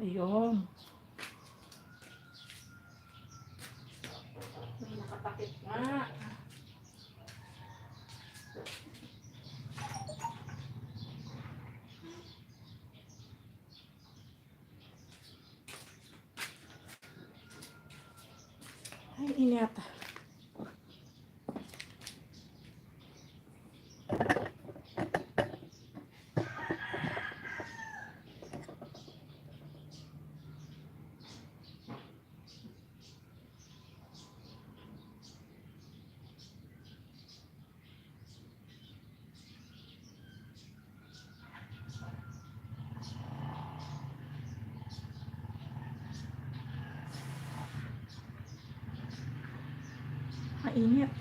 Ayun. May nakatakip nga. Ay, init. Mainit.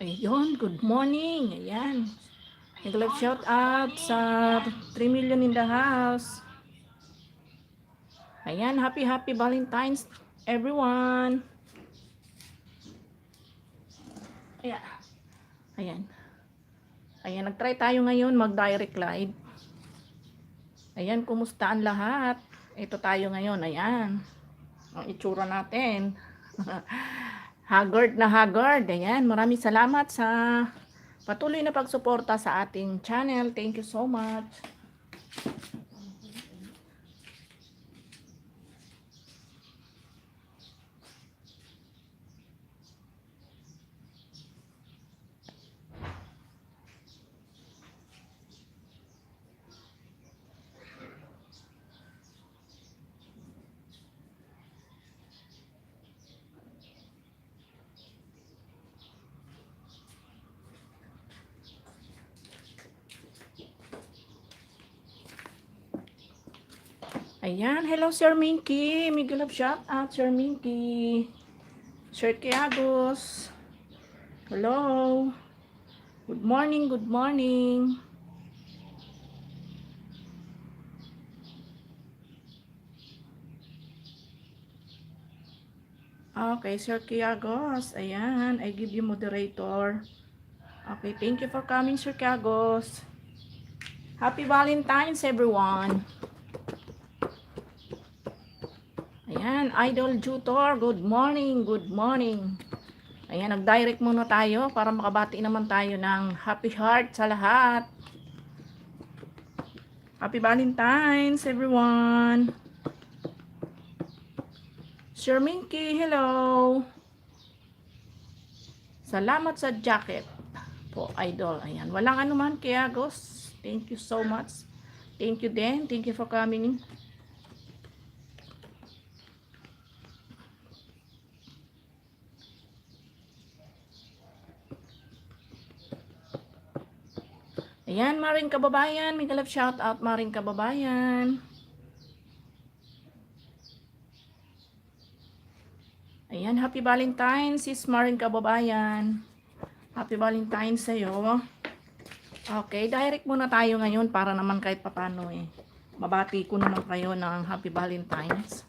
Ayun, good morning. Ayan. Nag-live shout out sa 3 million in the house. Ayan, happy Valentine's everyone. Ayan. Ayan. Ayan, nag-try tayo ngayon mag-direct live. Ayan, kumusta ang lahat? Ito tayo ngayon, ayan. Ang itsura natin. Haggard na haggard. Ayan, maraming salamat sa patuloy na pagsuporta sa ating channel. Thank you so much. Ayan, hello Sir Minky. Miguel of shout out Sir Minky. Sir Kiagos. Hello. Good morning, good morning. Okay, Sir Kiagos. Ayan, I give you moderator. Okay, thank you for coming, Sir Kiagos. Happy Valentine's, everyone. Ayan, Idol Tutor, good morning, good morning. Ayan, nag-direct muna tayo para makabati naman tayo ng happy heart sa lahat. Happy Valentine's, everyone. Sir Minky, hello. Salamat sa jacket po, Idol. Ayan, walang anuman, Kiagos. Thank you so much. Thank you din. Thank you for coming. Ayan, Maring Kababayan. May galap shout out, Maring Kababayan. Ayan, happy Valentine's, sis Maring Kababayan. Happy Valentine's sa'yo. Okay, direct muna tayo ngayon para naman kahit papano mabati ko naman kayo ng happy Valentine's.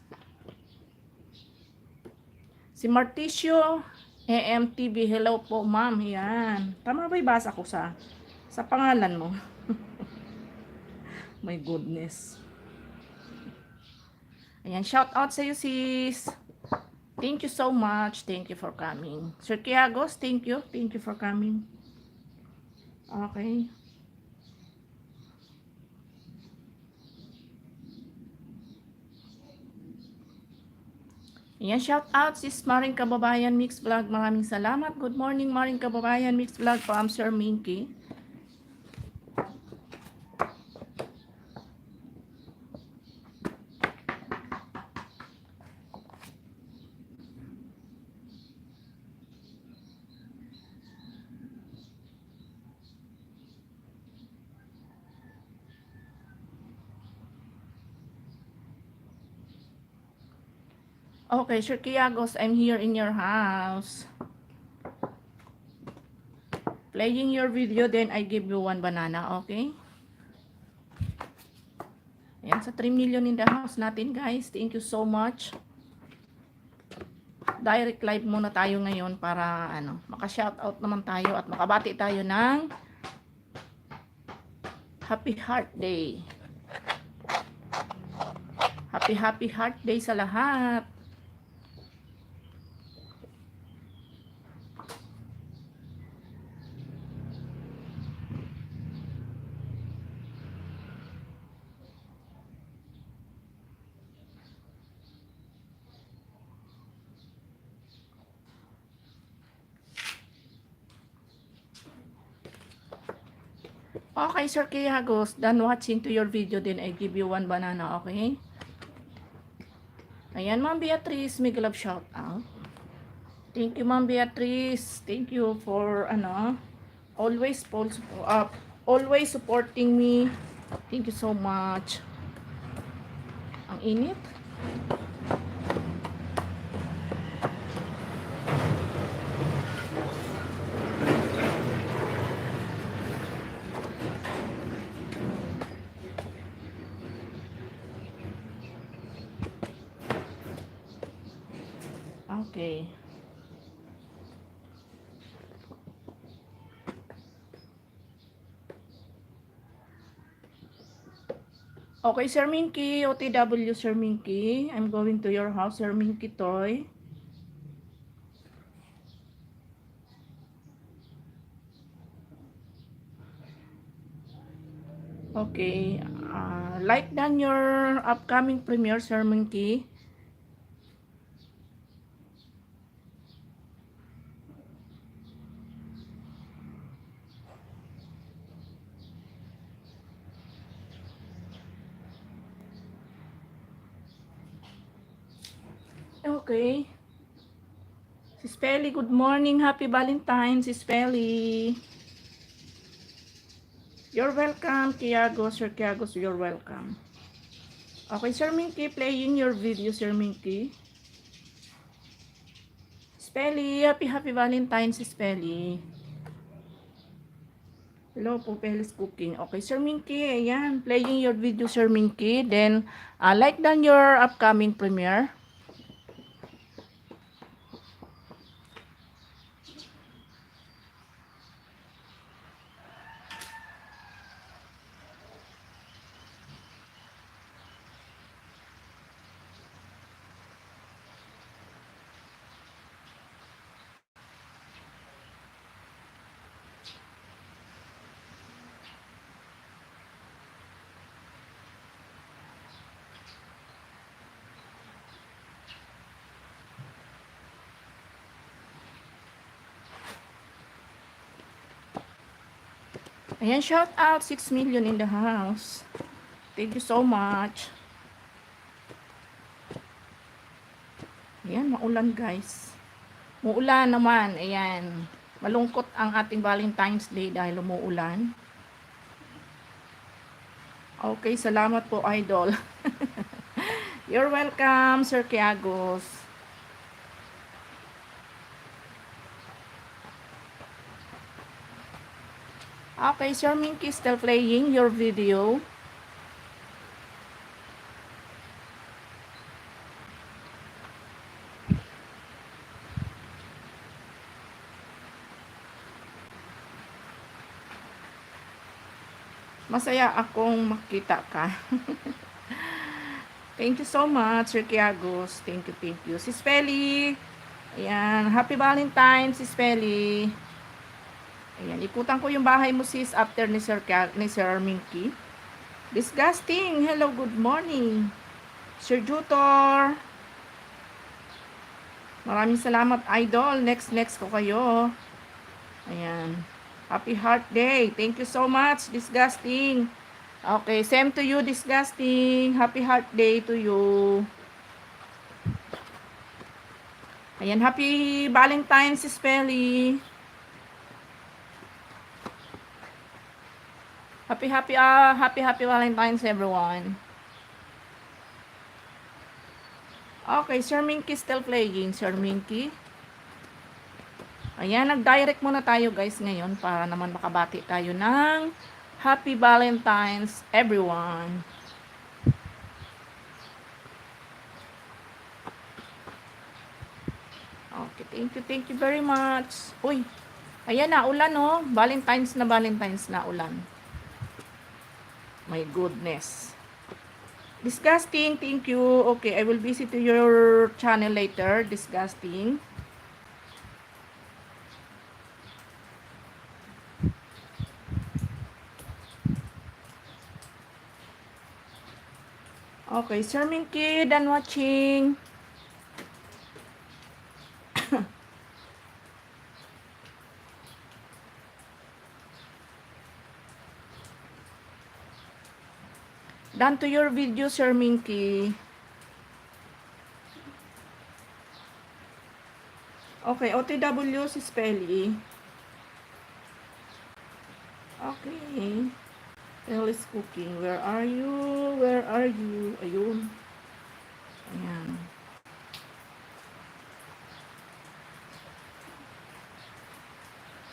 Si Marticio AMTV, hello po ma'am. Yan. Tama ba ibasa ko sa pangalan mo? My goodness. Ayan, shout out sa iyo sis. Thank you so much. Thank you for coming. Sir Kiagos, thank you. Thank you for coming. Okay. Yan, shout out sis Maring Kababayan Mix Vlog. Maraming salamat. Good morning Maring Kababayan Mix Vlog from Sir Minky. Okay, Sir Kiagos, I'm here in your house. Playing your video, then I give you 1 banana, okay? Ayan, sa 3 million in the house natin, guys. Thank you so much. Direct live muna tayo ngayon para maka-shoutout naman tayo at makabati tayo ng Happy Heart Day. Happy Heart Day sa lahat. Okay, Sir Kiagos, done watching to your video, then I give you 1 banana, okay? Ayan, Ma'am Beatrice, make love shout out. Thank you, Ma'am Beatrice. Thank you for, always supporting me. Thank you so much. Ang init. Okay. Okay, Sir Minky, OTW Sir Minky. I'm going to your house, Sir Minky Toy. Okay. Like done your upcoming premiere, Sir Minky. Okay. Sis Feli, good morning. Happy Valentine's, Sis Feli. You're welcome, Kiagos. Sir Kiagos, you're welcome. Okay, Sir Minky, playing your video, Sir Minky. Spelly, happy Valentine's, Spelly. Hello po, Pelis Cooking. Okay, Sir Minky, ayan, playing your video, Sir Minky. Then, like done your upcoming premiere. Ayan, shout out 6 million in the house. Thank you so much. Ayan, maulan guys. Muulan naman, ayan. Malungkot ang ating Valentine's Day dahil umuulan. Okay, salamat po, Idol. You're welcome, Sir Kiagos. Okay, Sir Minky, still playing your video. Masaya akong makita ka. Thank you so much, Sir Kiagos. Thank you. Sis Feli. Ayan, happy Valentine's, Sis Feli. Ayan, ikutan ko yung bahay mo sis after ni Sir Minky. Disgusting. Hello, good morning. Sir Jutor. Maraming salamat, idol. Next ko kayo. Ayan. Happy Heart Day. Thank you so much, Disgusting. Okay, same to you, Disgusting. Happy Heart Day to you. Ayan, Happy Valentine's, Spelly. Happy Valentine's, everyone. Okay, Sir Minky still playing, Sir Minky. Ayan, nag-direct muna tayo guys ngayon para naman makabati tayo ng Happy Valentine's, everyone. Okay, thank you very much. Uy, ayan na, ulan oh. Valentine's na ulan. My goodness. Disgusting, thank you. Okay, I will visit to your channel later. Disgusting. Okay, Sir Minky, done watching. Done to your video, Sir Minky. Okay, OTW si Spelly. Okay. Ellis cooking. Where are you? Where are you? Ayun. Ayan.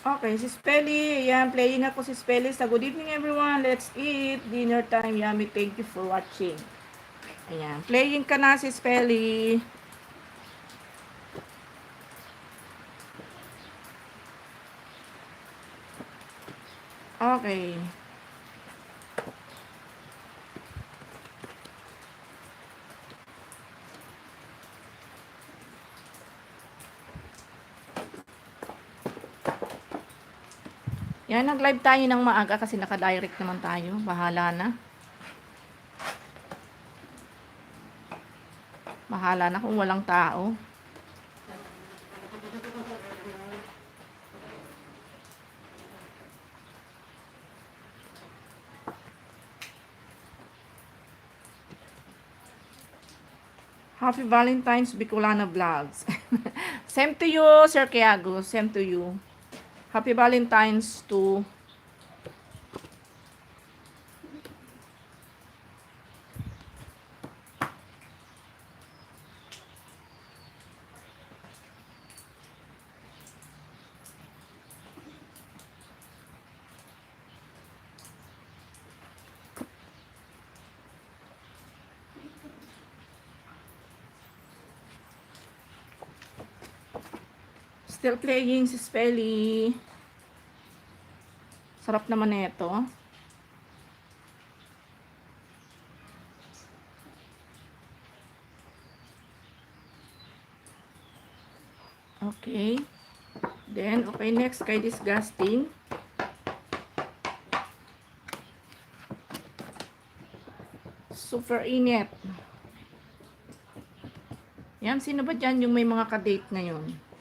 Okay, si Spelly. Ayan, playing ako si Spelly. Sa good evening everyone. Let's eat. Dinner time. Yummy. Thank you for watching. Ayan. Playing ka na si Spelly. Okay. Yan, nag-live tayo ng maaga kasi naka-direct naman tayo. Bahala na. Bahala na kung walang tao. Happy Valentine's, Bicolana Vlogs. Same to you, Sir Kiago. Same to you. Happy Valentine's to still playing si Spelly. Sarap naman ito. Okay. Then, okay, next kay Disgusting. Super init. Yan, sino ba dyan yung may mga ka-date ngayon?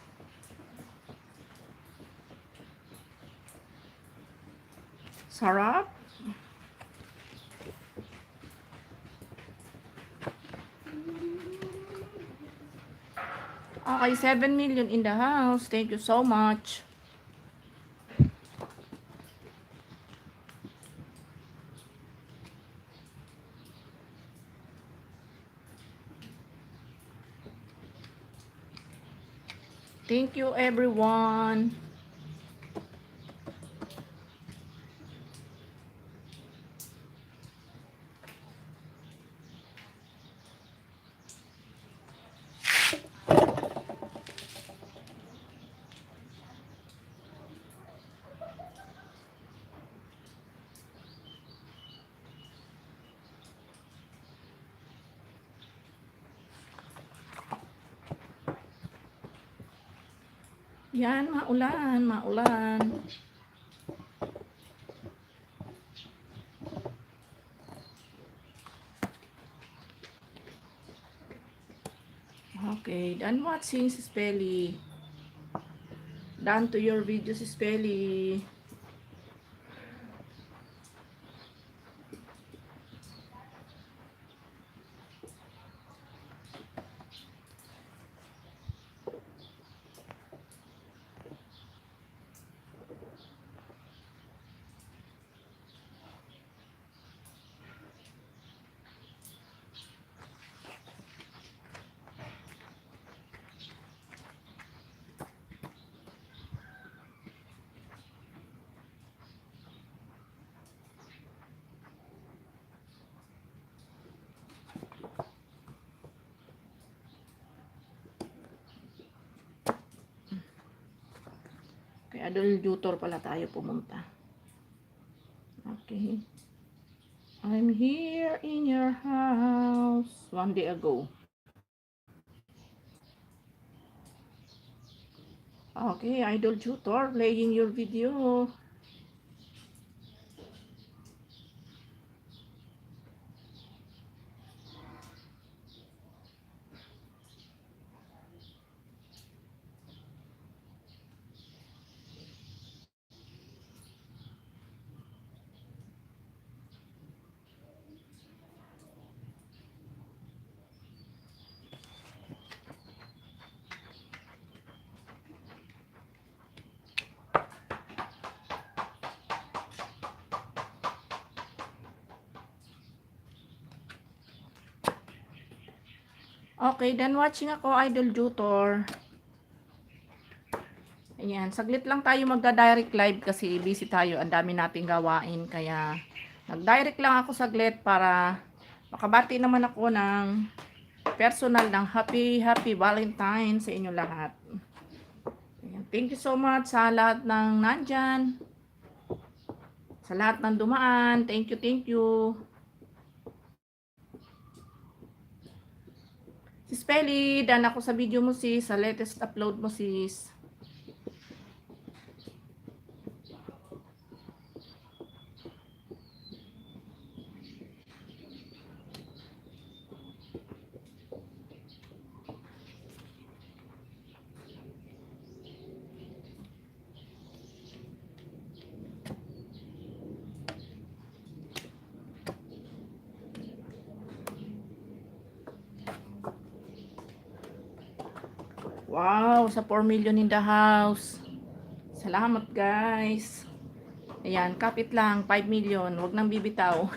Sarap. Okay, 7 million in the house. Thank you so much. Thank you, everyone. Yan, maulan, maulan. Okay, done watching si Spelly. Done to your video si Spelly. Kay Adol Tutor pala tayo pumunta. Okay. I'm here in your house 1 day ago. Okay, Idol Tutor playing your video. Okay, then watching ako, Idol Tutor. Ayan, saglit lang tayo magda-direct live kasi busy tayo. Ang dami nating gawain. Kaya, nag-direct lang ako saglit para makabati naman ako ng personal ng Happy Valentine sa inyo lahat. Ayan, thank you so much sa lahat ng nandyan. Sa lahat ng dumaan. Thank you, thank you. Sis Pelly, done ako sa video mo sis. Sa latest upload mo sis. Wow, sa 4 million in the house. Salamat guys. Ayan, kapit lang, 5 million, wag nang bibitaw.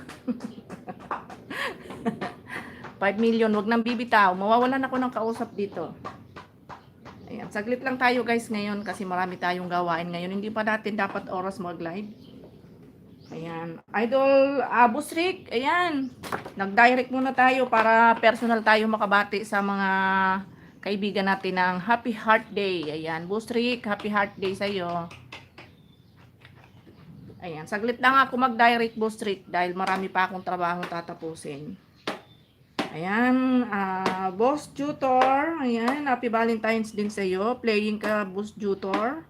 5 million, wag nang bibitaw. Mawawalan ako ng kausap dito. Ayan, saglit lang tayo guys ngayon kasi marami tayong gawain ngayon. Hindi pa natin dapat oras mag-live. Ayan, Idol Busrik, ayan. Nag-direct muna tayo para personal tayo makabati sa mga kaibigan natin ng Happy Heart Day. Ayan, Busrik, Happy Heart Day sa iyo. Ayan, saglit lang ako mag-direct Busrik dahil marami pa akong trabaho tatapusin. Ayan, Boss Tutor. Ayan, Happy Valentine's din sa iyo. Playing ka, Boss Tutor.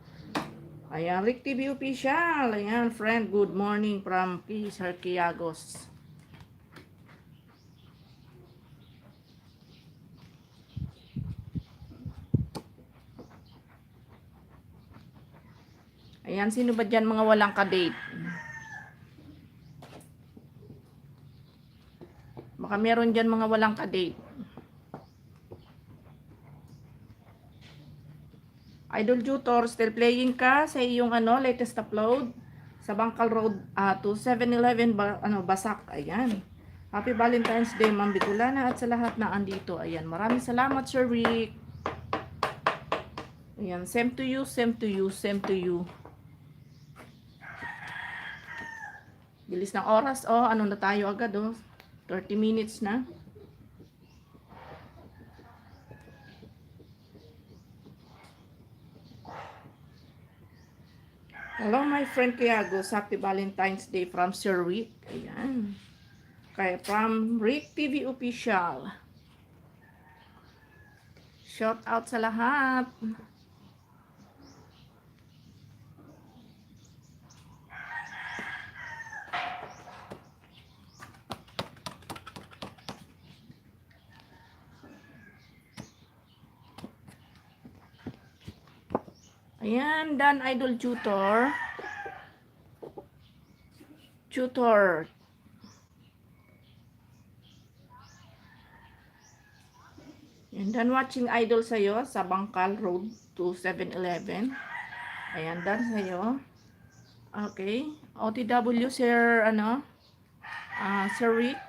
Ayan, Rick TV Official. Ayan, friend, good morning from Sir Kiagos. Ayan, sino ba dyan mga walang ka-date? Baka meron dyan mga walang ka-date. Idol Tutor, still playing ka sa iyong latest upload sa Bangkal Road to 7-Eleven Basak. Ayan. Happy Valentine's Day, Ma'am Bitulana at sa lahat na andito. Ayan, maraming salamat, Sir Rick. Ayan, same to you, same to you, same to you. Bilis ng oras, ano na tayo agad, 30 minutes na. Hello, my friend Kiagos. Happy Valentine's Day from Sir Rick. Ayan. Kaya from Rick TV Official. Shout out sa lahat. Ayan, Dan Idol Tutor. Tutor. Ayan, Dan Watching Idol sa'yo sa Bangkal Road to 7-Eleven. Ayan, Dan sa'yo. Okay. OTW, Sir, Sir Rick.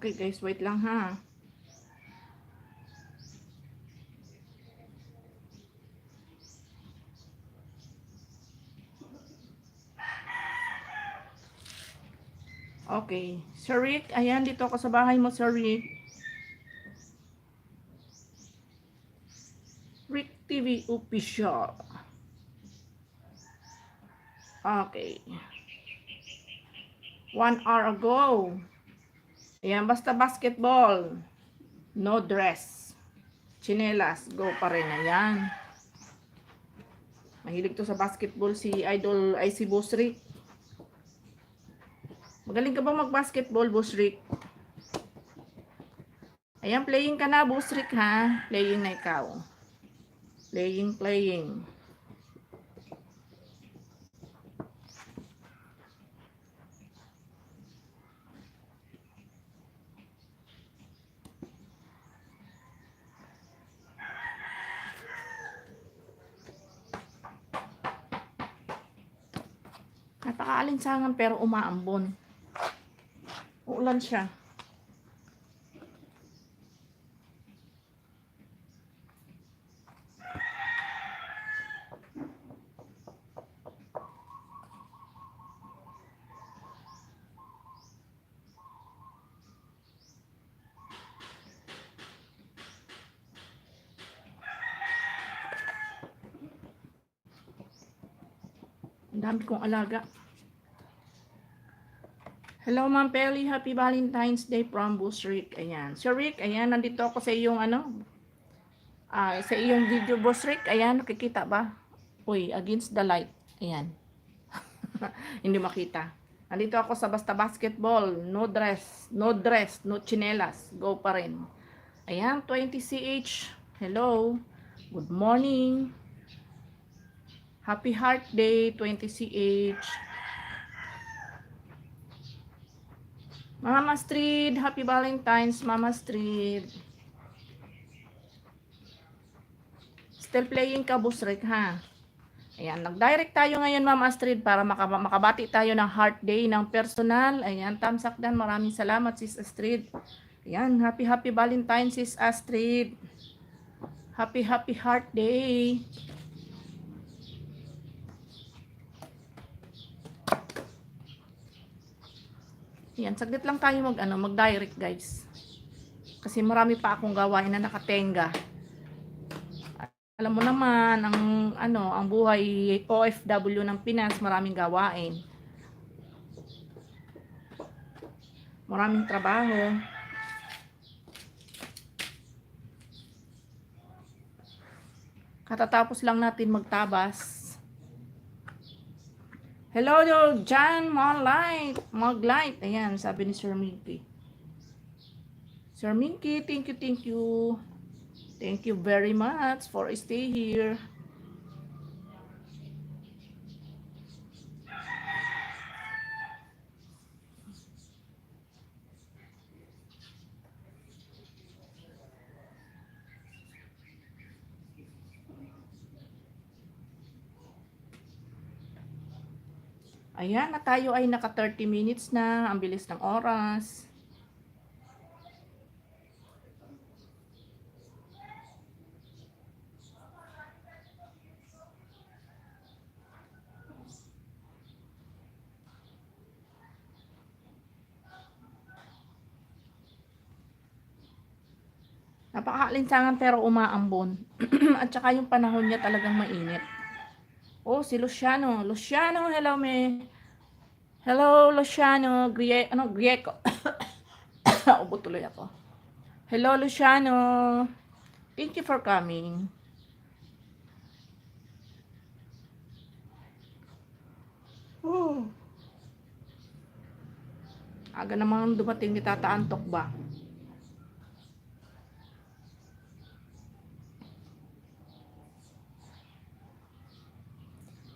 Okay guys, wait lang ha. Okay. Sir Rick, ayan, dito ako sa bahay mo, Sir Rick. Rick TV Official. Okay. 1 hour ago. Ayan, basta basketball. No dress. Chinelas, go pa rin. Ayan. Mahilig to sa basketball si Idol, ay si Boss Rick. Magaling ka bang mag-basketball, Boss Rick? Ayan, playing ka na, Boss Rick, ha? Playing na ikaw. Playing. Napakaalinsangan pero umaambon. Uulan siya. Ang dami kong alaga. Hello, Ma'am Pelly. Happy Valentine's Day from Boss Rick. Ayan. Sir Rick, ayan, nandito ako sa iyong sa iyong video, Boss Rick. Ayan, nakikita ba? Uy, against the light. Ayan. Hindi makita. Nandito ako sa basta basketball. No dress, no chinelas. Go pa rin. Ayan, 20CH. Hello. Good morning. Happy Heart Day, 20CH. Mama Street, Happy Valentine's, Mama Street. Still playing ka, Boss Rick, ha? Ayan, nag-direct tayo ngayon, Mama Astrid, para makabati tayo ng Heart Day ng personal. Ayan, thumbs up dan. Maraming salamat, Sis Astrid. Ayan, happy Valentine's, Sis Astrid. Happy Heart Day. Ayan, saglit lang tayo mag-direct, guys. Kasi marami pa akong gawain na nakatenga. Alam mo naman, ang buhay OFW ng Pinas, maraming gawain. Maraming trabaho. Katatapos lang natin magtabas. Hello, John Maglight. Ayan, sabi ni Sir Minky. Sir Minky, thank you. Thank you very much for stay here. Ayan, na tayo ay naka 30 minutes na. Ang bilis ng oras. Napakaalinsangan pero umaambon. At saka yung panahon niya talagang mainit. Oh, si Luciano. Luciano, hello me. Hello, Luciano. Grieco. Ubo tuloy ako. Hello, Luciano. Thank you for coming. Oh. Aga namang dumating ni Tata Antok ba?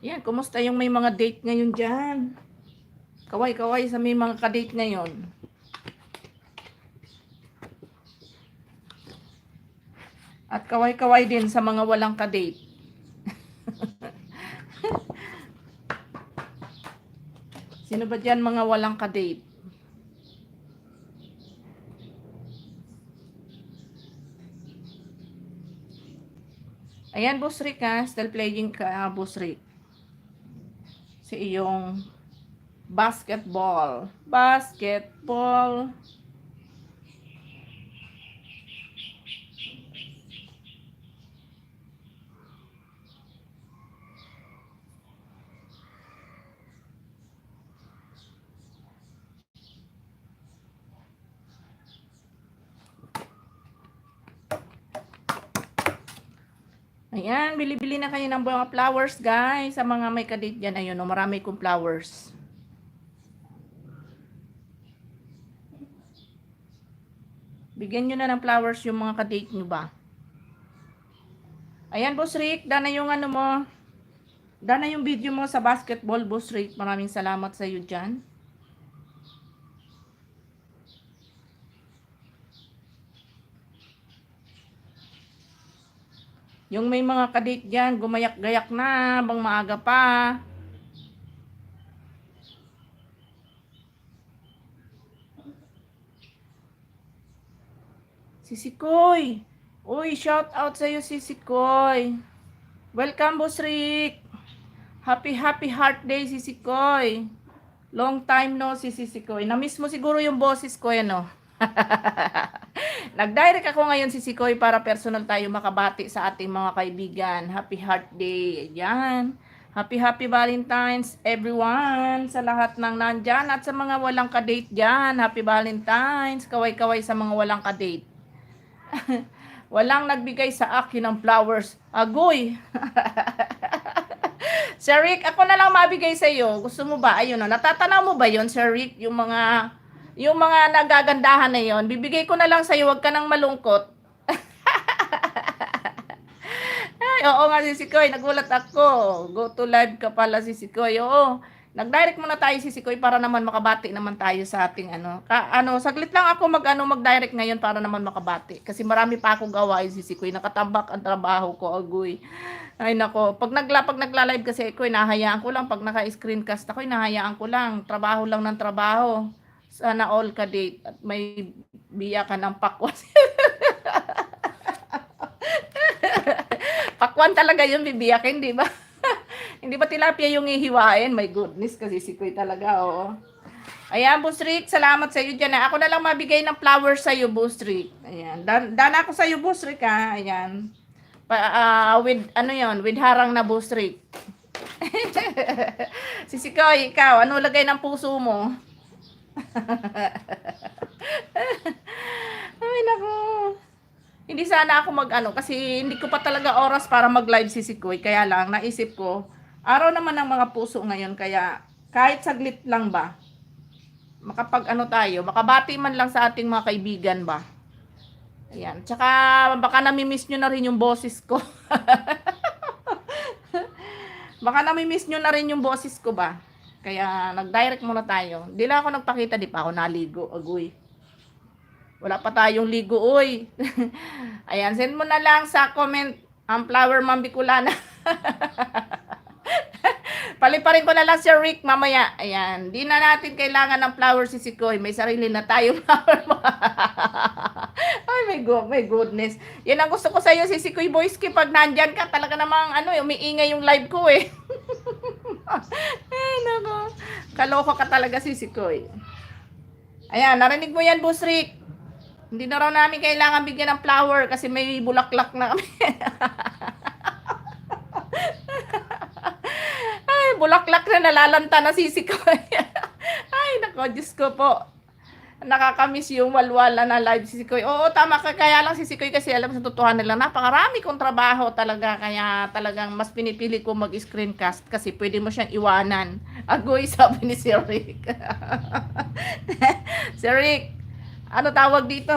Yan, kumusta yung may mga date ngayon dyan? Kaway-kaway sa may mga ka-date ngayon. At kaway-kaway din sa mga walang ka-date. Sino ba dyan mga walang ka-date? Ayan, Boss Rick ha. Still playing ka, Boss Rick. Si iyong basketball. Basketball. Ayan, bili-bili na kayo ng mga flowers, guys. Sa mga may kadate dyan, ayun, oh, marami kong flowers. Bigyan nyo na ng flowers yung mga kadate nyo ba? Ayan, Boss Rick, dana yung ano mo. Dana yung video mo sa basketball, Boss Rick. Maraming salamat sa iyo dyan. Yung may mga kadate dyan, gumayak-gayak na, bang maaga pa. Sisikoy. Uy, shout out sa iyo, Sisikoy. Welcome, Boss Rick. Happy heart day, Sisikoy. Long time no si Sisikoy. Na-miss mo siguro yung boses ko, ano? Nag-direct ako ngayon si Sikoy para personal tayo makabati sa ating mga kaibigan. Happy Heart Day. Ayan. Happy Valentine's everyone. Sa lahat ng nandyan at sa mga walang kadate dyan. Happy Valentine's. Kaway-kaway sa mga walang kadate. Walang nagbigay sa akin ng flowers. Agoy. Sir Rick, ako na lang mabigay sa iyo. Gusto mo ba? Ayun, no. Natatanaw mo ba yon, Sir Rick? Yung mga nagagandahan na yon, bibigay ko na lang sa iyo, wag ka nang malungkot. Ay, oo nga si Sikoy, nagulat ako. Go to live ka pala si Sikoy. Oo. Nag-direct muna tayo si Sikoy para naman makabati naman tayo sa ating saglit lang ako mag-direct ngayon para naman makabati. Kasi marami pa akong gawain si Sikoy. Nakatambak ang trabaho ko, agoy. Ay nako, pag nagla-live kasi ako, hinahayaan ko lang. Pag naka-screencast ako, hinahayaan ko lang. Trabaho lang ng trabaho. Sana all ka date at may biya ka ng pakwan. Pakwan talaga yung bibiyakin, di ba? Hindi ba tilapia yung ihiwain? My goodness, kasi Sikoy talaga, oo. Ayan, Boss Rick, salamat sa iyo dyan. Ako na lang mabigay ng flowers sa iyo, Boss Rick. Ayan, dana ako sa iyo, Boss Rick, ha. Ayan. With harang na, Boss Rick. Si Sikoy, ikaw, ano lagay ng puso mo? Ay, naku. Hindi sana ako kasi hindi ko pa talaga oras para mag-live si Sikoy. Kaya lang, naisip ko, araw naman ng mga puso ngayon, kaya kahit saglit lang ba, makabati man lang sa ating mga kaibigan ba. Ayan, tsaka baka nami-miss nyo na rin yung boses ko. Baka nami-miss nyo na rin yung boses ko ba. Kaya nag-direct muna tayo. Hindi lang ako nagpakita, di pa ako naligo. Agoy. Wala pa tayong ligo, uy. Ayan, send mo na lang sa comment ang flower Mambikulana. Paliparin ko na lang si Rick mamaya. Ayan, di na natin kailangan ng flower si Sikoy. May sarili na tayong flower. Ay, my goodness. Yan ang gusto ko sa iyo, si Sikoy Boyski. Pag nandyan ka, talaga namang umiingay yung live ko eh. Ay, nako. Kaloko ka talaga si Sikoy. Ayan, narinig mo yan, Boss Rick. Hindi na raw namin kailangan bigyan ng flower kasi may bulaklak na kami. Ay, bulaklak na nalalanta na sisikoy. Ay, nako, Diyos ko po. Nakakamiss yung walwala na live sisikoy. Oo, tama ka. Kaya lang sisikoy kasi alam sa totohanan lang, napakarami kong trabaho talaga. Kaya talagang mas pinipili ko mag-screencast kasi pwede mo siyang iwanan. Agoy, sabi ni Sir Rick. Sir Rick, ano tawag dito?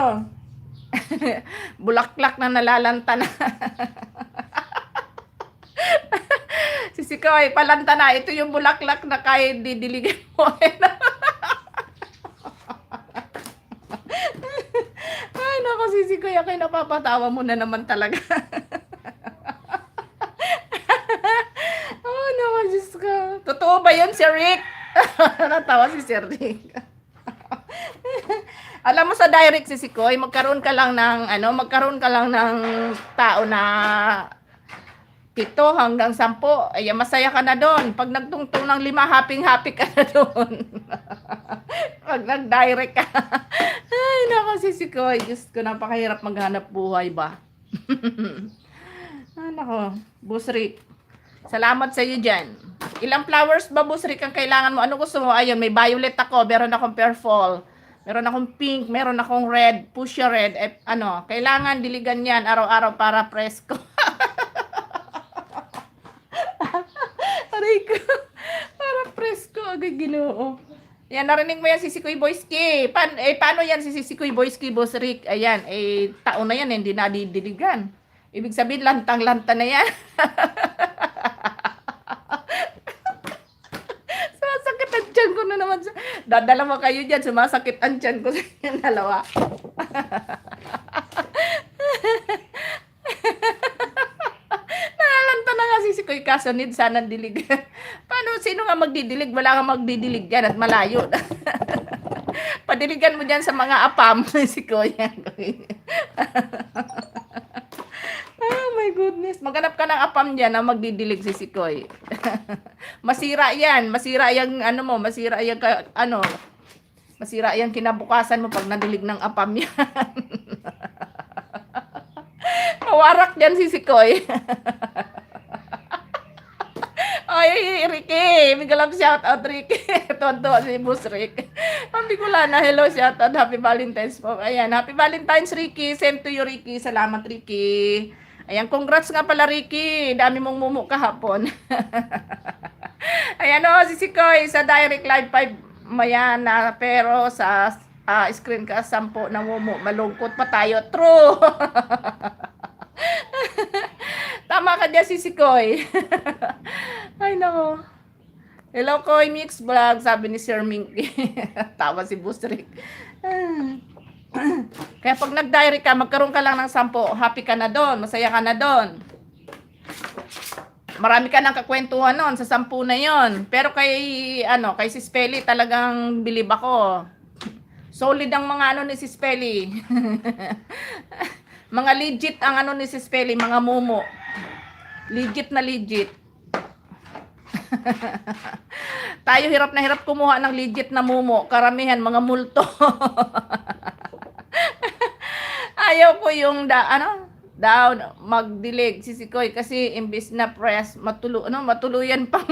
Bulaklak na nalalanta na. Sisikoy, palanta na. Ito yung bulaklak na kaya didiligan mo. Ay, naku, sisikoy, ako'y napapatawa mo na naman talaga. Oh, naku, Diyos ko. Totoo ba yun, Sir Rick? Natawa si Sir Rick. Alam mo sa direct sisikoy, magkaroon ka lang ng tao na 7 hanggang 10. Ay, masaya ka na doon. Pag nagtungtong ng 5, happy ka na doon. Pag nag-direct ka. Ay, naku, sisikoy. Diyos ko, napakahirap maghanap buhay ba? Ah, naku, Busrik. Salamat sa iyo dyan. Ilang flowers ba, Busrik, ang kailangan mo? Ano gusto mo? Ayun, may violet ako. Meron akong purple. Meron akong pink. Meron akong red. Fuchsia red. Kailangan diligan yan araw-araw para presko. Aray ko. Para presko. Agad Ginoo. Yan, narinig mo yan si Sikoy Boyski. Paano yan si Sikoy Boyski, Boss Rick? Ayan, taon na yan, hindi na didiligan. Ibig sabihin, lantang-lanta na yan. Sumasakit ang tiyan ko na naman. Dadala mo kayo dyan, sumasakit ang tiyan ko sa yung dalawa. Nalalanta na nga si Sikoy, kaso need sana diligan. Sino nga magdidilig? Wala kang magdidilig yan at malayo. Padiligan mo dyan sa mga apam si Kuya. Oh my goodness. Maghanap ka ng apam dyan na magdidilig si Sikoy. Masira yan. Masira yung masira yung kinabukasan mo pag nadilig ng apam yan. Mawarak dyan si Sikoy. Ay, Ricky, biglang shout out, Ricky. Tonto si Boss Rick. Ang Bicolana, hello, shout out, happy Valentine's po. Ayan, happy Valentine's, Ricky. Same to you, Ricky. Salamat, Ricky. Ayan, congrats nga pala, Ricky. Dami mong mumu kahapon. Ayan o, si Sikoy sa direct live 5 mayan na, pero sa screen ka 10 na mumu. Malungkot pa tayo. True. Tama ka dyan, si Sikoy. Ay, nako. Hello, Koy Mix Vlog, sabi ni Sir Minky. Tawa si Busrik. Kaya pag nag-diary ka, magkaroon ka lang ng 10, happy ka na doon, masaya ka na doon. Marami ka nang kakwentuhan noon sa 10 na yon. Pero kay si Spelly talagang bilib ako. Solid ang mga ni si Spelly. Mga legit ang ni si Spelly, mga mumo. Legit na legit. Tayo hirap na hirap kumuha ng legit na mumo. Karamihan mga multo. Ayaw ko yung down magdilig si Sikoy kasi imbis na press matuluyan pang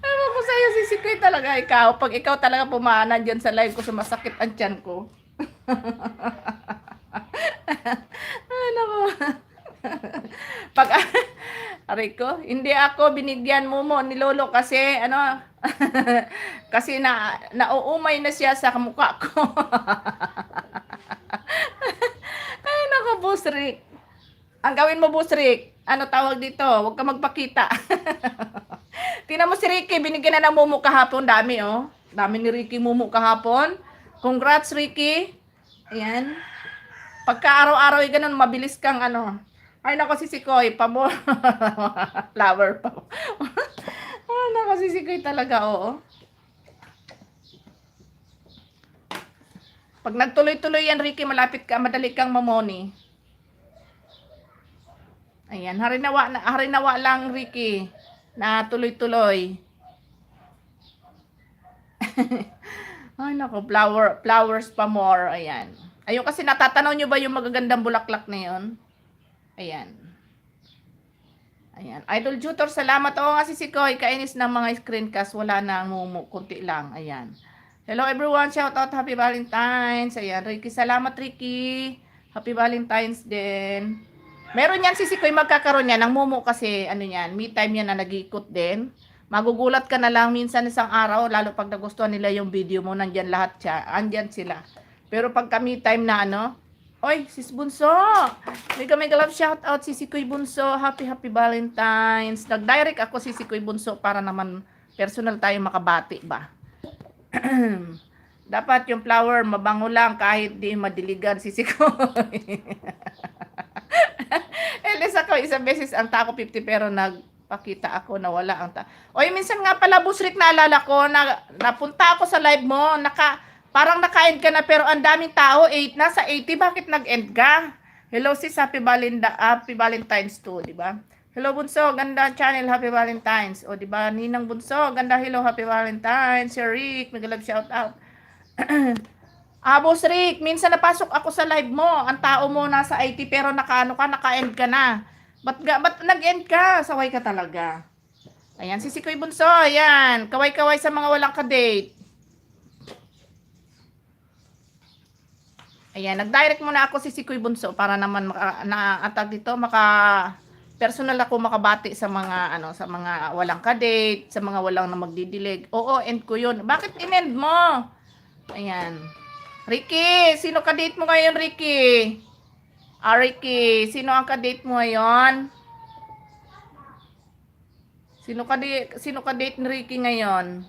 Ano ko sa'yo si Sikoy talaga ikaw. Pag ikaw talaga pumaanan dyan sa live ko, sumasakit ang tiyan ko. Ano ko? Pag Rico, hindi ako binigyan mo ni Lolo kasi kasi nauumay na siya sa mukha ko. Ay nako, Boss Rick. Ang gawin mo, Boss Rick, tawag dito? Huwag ka magpakita. Tingnan mo si Ricky, binigyan na ng mumu kahapon, dami oh. Dami ni Ricky mumu kahapon. Congrats, Ricky. Ayan. Pagka araw-araw ganun, mabilis kang Ay, nako si Sikoy, pabor. Flower pa. Ay, nako si Sikoy talaga, oo. Pag nagtuloy-tuloy yan, Ricky, malapit ka, madali kang mamoni. Ayan, harinawa, harinawa, harinawa lang, Ricky, na tuloy-tuloy. Ay, naku, flowers pa more. Ayan. Ayun kasi natatanaw nyo ba yung magagandang bulaklak na yun? Ayan. Ayan. Idol Tutor, salamat. Oo nga si Sikoy, kainis ng mga screencast. Wala na ang mumu, kunti lang. Ayan. Hello everyone, shout out, happy Valentine's. Ayan, Ricky, salamat Ricky. Happy Valentine's din. Meron yan si Sikoy, magkakaroon yan. Ang mumu kasi, ano yan, me time yan na nag-ikot din. Magugulat ka na lang minsan isang araw, lalo pag nagustuhan nila yung video mo, nandyan lahat siya, andyan sila. Pero pag kami time na ano, oy, sis Bunso, mega love shout out si Sikoy Bunso, happy Valentine's. Nag-direct ako si Sikoy Bunso para naman personal tayo makabati ba. Dapat yung flower mabango lang kahit di madiligan si Sikoy. Eles ako, isang beses ang tako 50 pero nagpakita ako na wala ang Oy, minsan nga pala, Busrik, naalala ko, napunta ako sa live mo, parang naka-end ka na pero ang daming tao, nasa 80, bakit nag-end ka? Hello sis, happy Valentine's too, di ba? Hello Bunso, ganda channel, happy Valentine's. O di ba, Ninang Bunso, ganda, hello, happy Valentine's. Si Rick, nag-love shout out. Boss Rick, minsan napasok ako sa live mo, ang tao mo nasa 80 pero naka-end ka na. Ba't nag-end ka? Saway ka talaga. Ayan, si Sikoy Bunso, ayan. Kaway-kaway sa mga walang ka-date. Ayan, nag-direct muna ako si Sikoy Bunso para naman personal ako makabati sa mga sa mga walang ka-date, sa mga walang na magdidilig. Oo, end ko 'yun. Bakit in-end mo? Ayan. Ricky, sino ka-date mo ngayon, Ricky? Ricky, sino ang ka-date mo ngayon? Sino ka-date ni Ricky ngayon?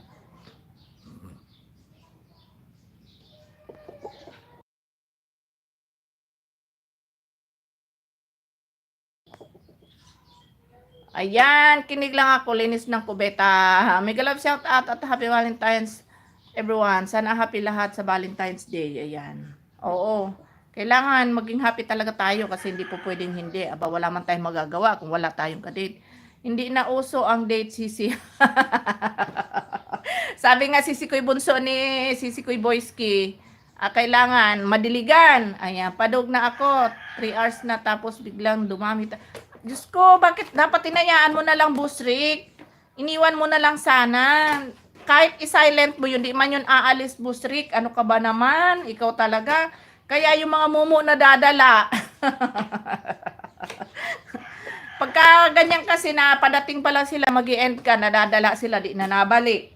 Ayan, kinig lang ako, linis ng kubeta. Mega love shout out at happy Valentine's everyone. Sana happy lahat sa Valentine's Day. Ayan. Oo. Kailangan maging happy talaga tayo kasi hindi po pwedeng hindi. Aba, wala man tayong magagawa kung wala tayong ka-date. Hindi na uso ang date, sisi. Sabi nga si Sikoy Bunso ni Sikoy Boyski, kailangan madiligan. Ayan, padog na ako. 3 hours na tapos biglang dumami. Diyos ko, bakit dapat tinayaan mo na lang, Busrik? Iniwan mo na lang sana. Kahit i-silent mo yun, di man yun aalis, Busrik. Ano ka ba naman? Ikaw talaga. Kaya yung mga mumu na dadala. Pagka ganyan kasi na padating pa lang sila, mag-i-end ka, nadadala sila, di na nabalik.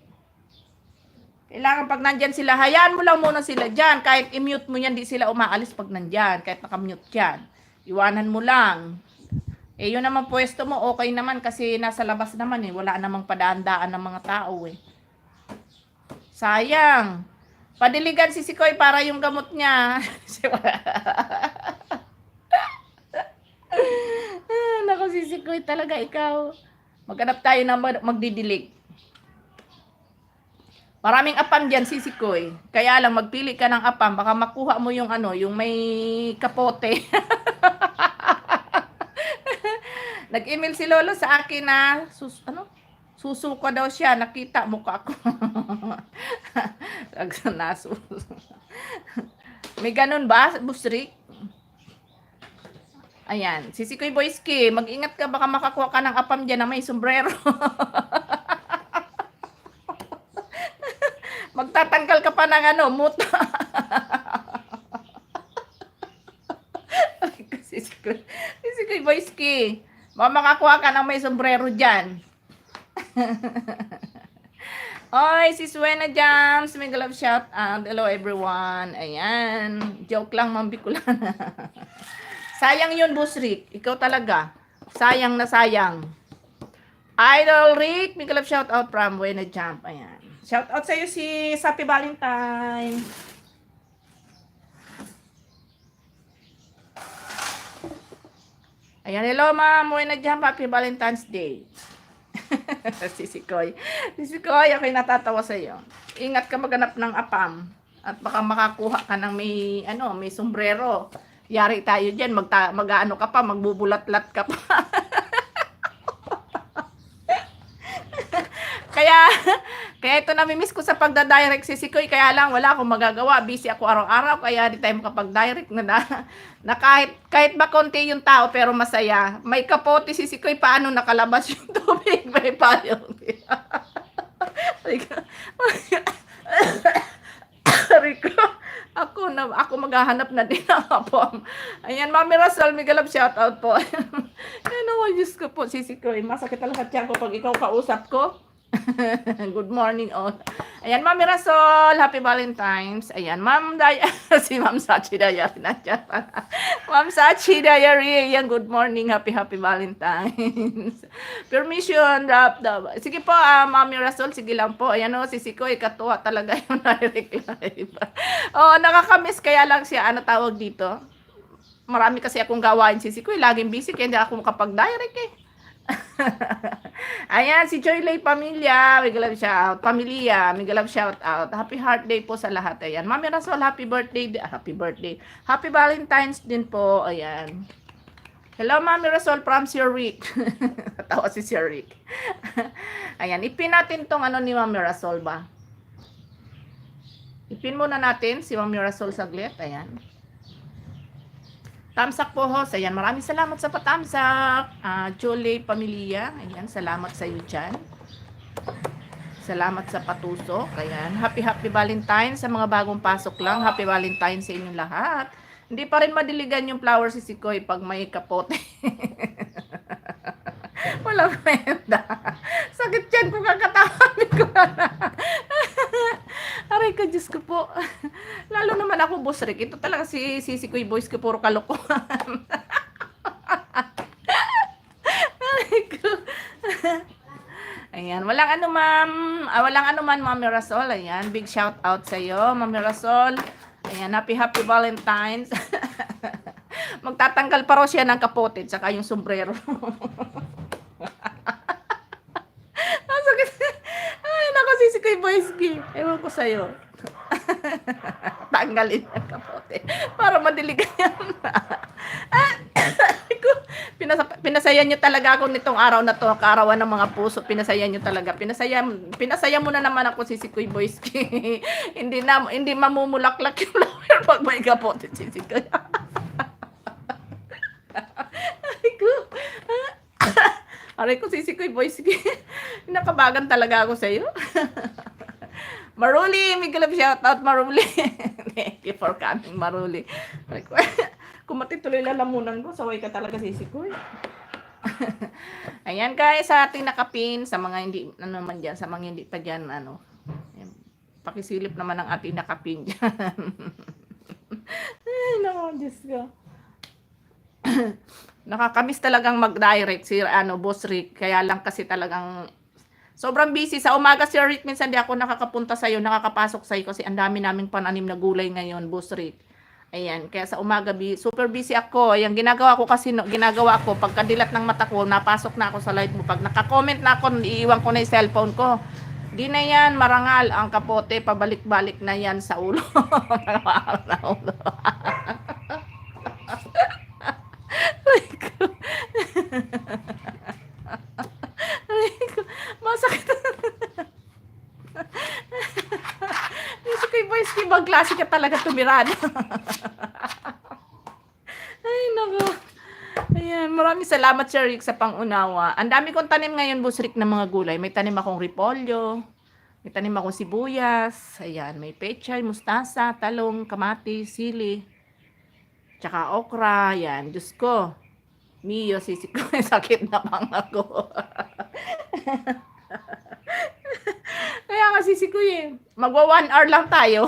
Kailangan pag nandyan sila, hayaan mo lang muna sila dyan. Kahit i-mute mo yan, di sila umaalis pag nandyan. Kahit naka-mute yan. Iwanan mo lang. Yun naman pwesto mo, okay naman kasi nasa labas naman wala namang padaan-daan ng mga tao Sayang. Padiligan si Sikoy para yung gamot niya. Naku, si Sikoy talaga, ikaw. Maghanap tayo na magdidilig. Maraming apam dyan, si Sikoy. Kaya lang, magpili ka ng apam. Baka makuha mo yung yung may kapote. Nag-email si Lolo sa akin na susuko daw siya, nakita mukha ko. May ganun ba, Busrik? Ayan, si Sikoy Boyski, mag-ingat ka, baka makakuha ka ng apam dyan na may sombrero. Magtatanggal ka pa ng muta. Si Sikoy Boyski, makakuha ka ng may sombrero dyan. Oy, si Suena Jams, mega love shout out. Hello everyone. Ayan, joke lang, Mambikulana. Sayang yun, Busrik. Ikaw talaga. Sayang na sayang. Idol Rick, mega love shout out from Suena Jump. Ayan. Shout out sa iyo si Happy Valentine. Ayan, hello ma'am, Buena Jam, happy Valentine's Day. Si Sikoy, ako'y natatawa sa iyo. Ingat ka maghanap ng apam at baka makakuha ka ng may sombrero. Yari tayo diyan, mag-ano ka pa, magbubulat-lat ka pa. Kaya, kaya ito namimiss ko sa pagda-direct si Sikoy. Kaya lang, wala akong magagawa. Busy ako araw-araw. Kaya di tayo makapag-direct na kahit ba konti yung tao pero masaya. May kapote si Sikoy. Paano nakalabas yung tubig? May payong. Rico, ako maghahanap na din ako. Ayan, Mami Rasol, may galap shoutout po. Ano, Diyos ko po, Sikoy. Masakit ang lahat ko pag ikaw kausap ko. Good morning all. Ayan, Mami Rasol, Happy Valentine's. Ayan, Ma'am si Ma'am Sachi Diary na dyan. Ma'am Sachi Diary, ayan, good morning, Happy Valentine's. Permission, sige po, Mami Rasol, sige lang po. Ayan o, si Sikoy, katuwa talaga yung direct live. Oh, nakakamiss kaya lang siya, ano tawag dito? Marami kasi akong gawain si Sikoy, laging busy, kaya hindi ako makapag-direct eh. Ayan, si Joylay Pamilya, may galap shout out. Pamilya, may galap shout out. Happy Heart Day po sa lahat. Ayan, Mami Rasol, happy birthday. Happy Valentine's din po. Ayan. Hello, Mami Rasol from Sir Rick. Tawa si Sir Rick. Ayan, ipin natin tong ano ni Mami Rasol ba? Ipin muna natin si Mami Rasol saglit. Ayan. Tamsak po host. Ayan, maraming salamat sa patamsak. Jolie Pamilya. Ayan, salamat sa iyo dyan. Salamat sa patusok. Ayan, happy Valentine's sa mga bagong pasok lang. Happy Valentine's sa inyong lahat. Hindi pa rin madiligan yung flower si Sikoy pag may kapote. Walang kwenta. Sakit yan kung kakatawin ko na. Aray ka, Diyos ko po. Lalo naman ako, Boss Rick. Ito talaga si Sikoy Boys ko, puro kalokohan. Aray ko. Ayan, walang ano man, Mami Rasol. Ayan, big shout out sa iyo, Mami Rasol. Ayan, happy Valentine's. Magtatanggal pa raw siya ng kapote, tsaka yung sombrero. Si Sikoy Boyski, ewan ko sa'yo. Tanggalin ang kapote para madiligan yan. Pinasaya nyo talaga ako nitong araw na to, kaarawan ng mga puso. Pinasaya nyo talaga. Pinasaya mo na naman ako si Sikoy Boyski. hindi mamumulaklak yung flower pag may kapote si Sikoy. Aray ko, si Sikoy Boyski. Nakabagan talaga ako sa iyo. Maruli, may galap shoutout, Maruli. Thank you for coming, Maruli. Kung matituloy lalamunan ko, saway ka talaga si Sikoy. Ayan guys, sa ating nakapin, sa mga hindi, ano naman dyan, sa mga hindi pa dyan, ano, pakisilip naman ang ating nakapin dyan. Ay, naku, Diyos ko. Nakakamiss talagang mag-direct si Boss Rick. Kaya lang kasi talagang sobrang busy. Sa umaga, Sir Rick, minsan di ako nakakapunta sa'yo, nakakapasok sa'yo kasi ang dami naming pananim na gulay ngayon, Boss Rick. Ayan, kaya sa umaga, super busy ako. Ayan, ginagawa ko pagkadilat ng mata ko, napasok na ako sa live mo. Pag naka-comment na ako, iiwan ko na yung cellphone ko. Di na yan, marangal, ang kapote, pabalik-balik na yan sa ulo. Masakit. Dito kay Boys, ibang klase ka talaga tumirado. Ay, naku. Ayan, maraming salamat, Sir Rick, sa pangunawa. Ang dami kong tanim ngayon, Boss Rick, ng mga gulay. May tanim akong repolyo, may tanim akong sibuyas, ayan, may pechay, mustasa, talong, kamatis, sili, tsaka okra, yan. Diyos ko. Mio, sisik ko, sakit na pang ako. Kaya kasi si Kuya, magwa 1 hour lang tayo.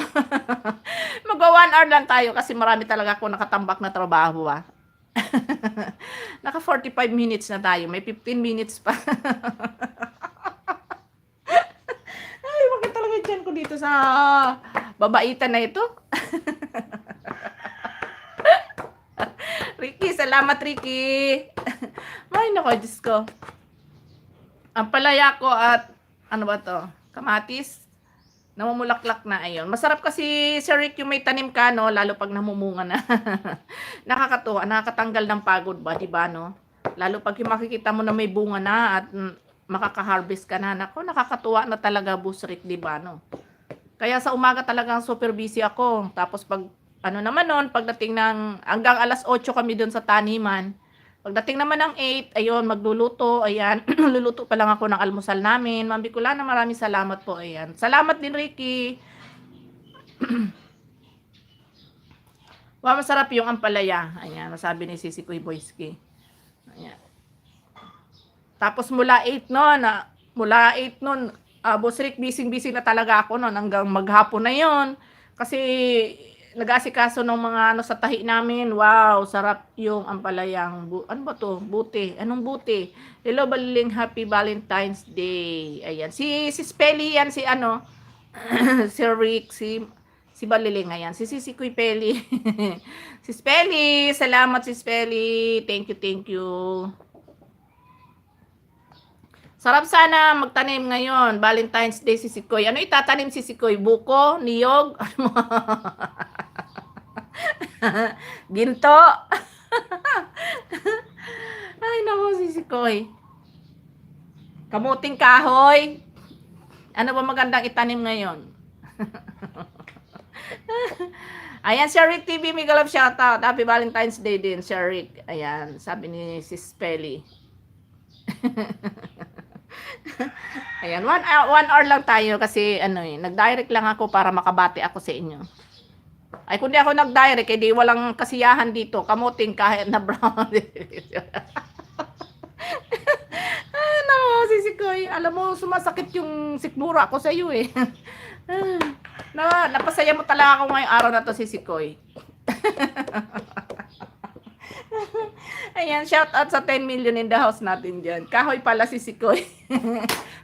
Magwa 1 hour lang tayo kasi marami talaga ako nakatambak na trabaho. Naka 45 minutes na tayo. May 15 minutes pa. Ay, bakit talaga dyan ko dito sa babaitan na ito? Ricky, salamat Ricky. Ay, nako, Diyos ko. Ang palaya ko at, ano ba to? Kamatis. Namumulaklak na, ayun. Masarap kasi, Sir Rick, yung may tanim ka, no? Lalo pag namumunga na. Nakakatuwa, nakakatanggal ng pagod ba, diba, no? Lalo pag yung makikita mo na may bunga na at makaka-harvest ka na. Nako, nakakatuwa na talaga, Boss Rick, di ba, no? Kaya sa umaga talagang super busy ako. Tapos pag, ano naman nun, pagdating ng, hanggang alas 8 kami dun sa taniman. Pagdating naman ng 8, ayun, magluluto, ayan, luluto pa lang ako ng almusal namin. Ma'am Bicolana, maraming salamat po, ayan. Salamat din, Ricky. Wow, masarap yung ampalaya. Ayan, nasabi ni Sisi Kuy Boyski. Ayan. Tapos mula 8 noon, Boss Rick, busy na talaga ako noon hanggang maghapon na yon. Kasi nag-asikaso ng mga ano sa tahi namin. Wow, sarap yung ampalayang. Ano ba to? Buti. Anong buti? Hello, Baliling. Happy Valentine's Day. Ayan. Si Spelly yan, si ano, si Rick, si Baliling, ayan. Si Kuy Peli. Si Spelly. Salamat si Spelly. Thank you. Sarap sana magtanim ngayon. Valentine's Day si Sikoy. Ano itatanim si Sikoy? Buko? Niyog? Ginto? Ay, naku si Sikoy. Kamuting kahoy? Ano ba magandang itanim ngayon? Ayan, Sir Rick TV, mega love shoutout. Happy Valentine's Day din, Sir Rick. Ayan, sabi ni Sis Pelly. Ayan, 1 hour lang tayo kasi ano nag-direct lang ako para makabati ako sa inyo. Ay, kundi ako nag-direct, edi walang kasiyahan dito. Kamuting kahit na brown. Ay, naku, Sisikoy. Alam mo, sumasakit yung sikmura ko sa iyo eh. Napasaya mo talaga ako ngayong araw na to, Sisikoy. Ayan, shout out sa 10 million in the house natin dyan. Kahoy pala si Sikoy.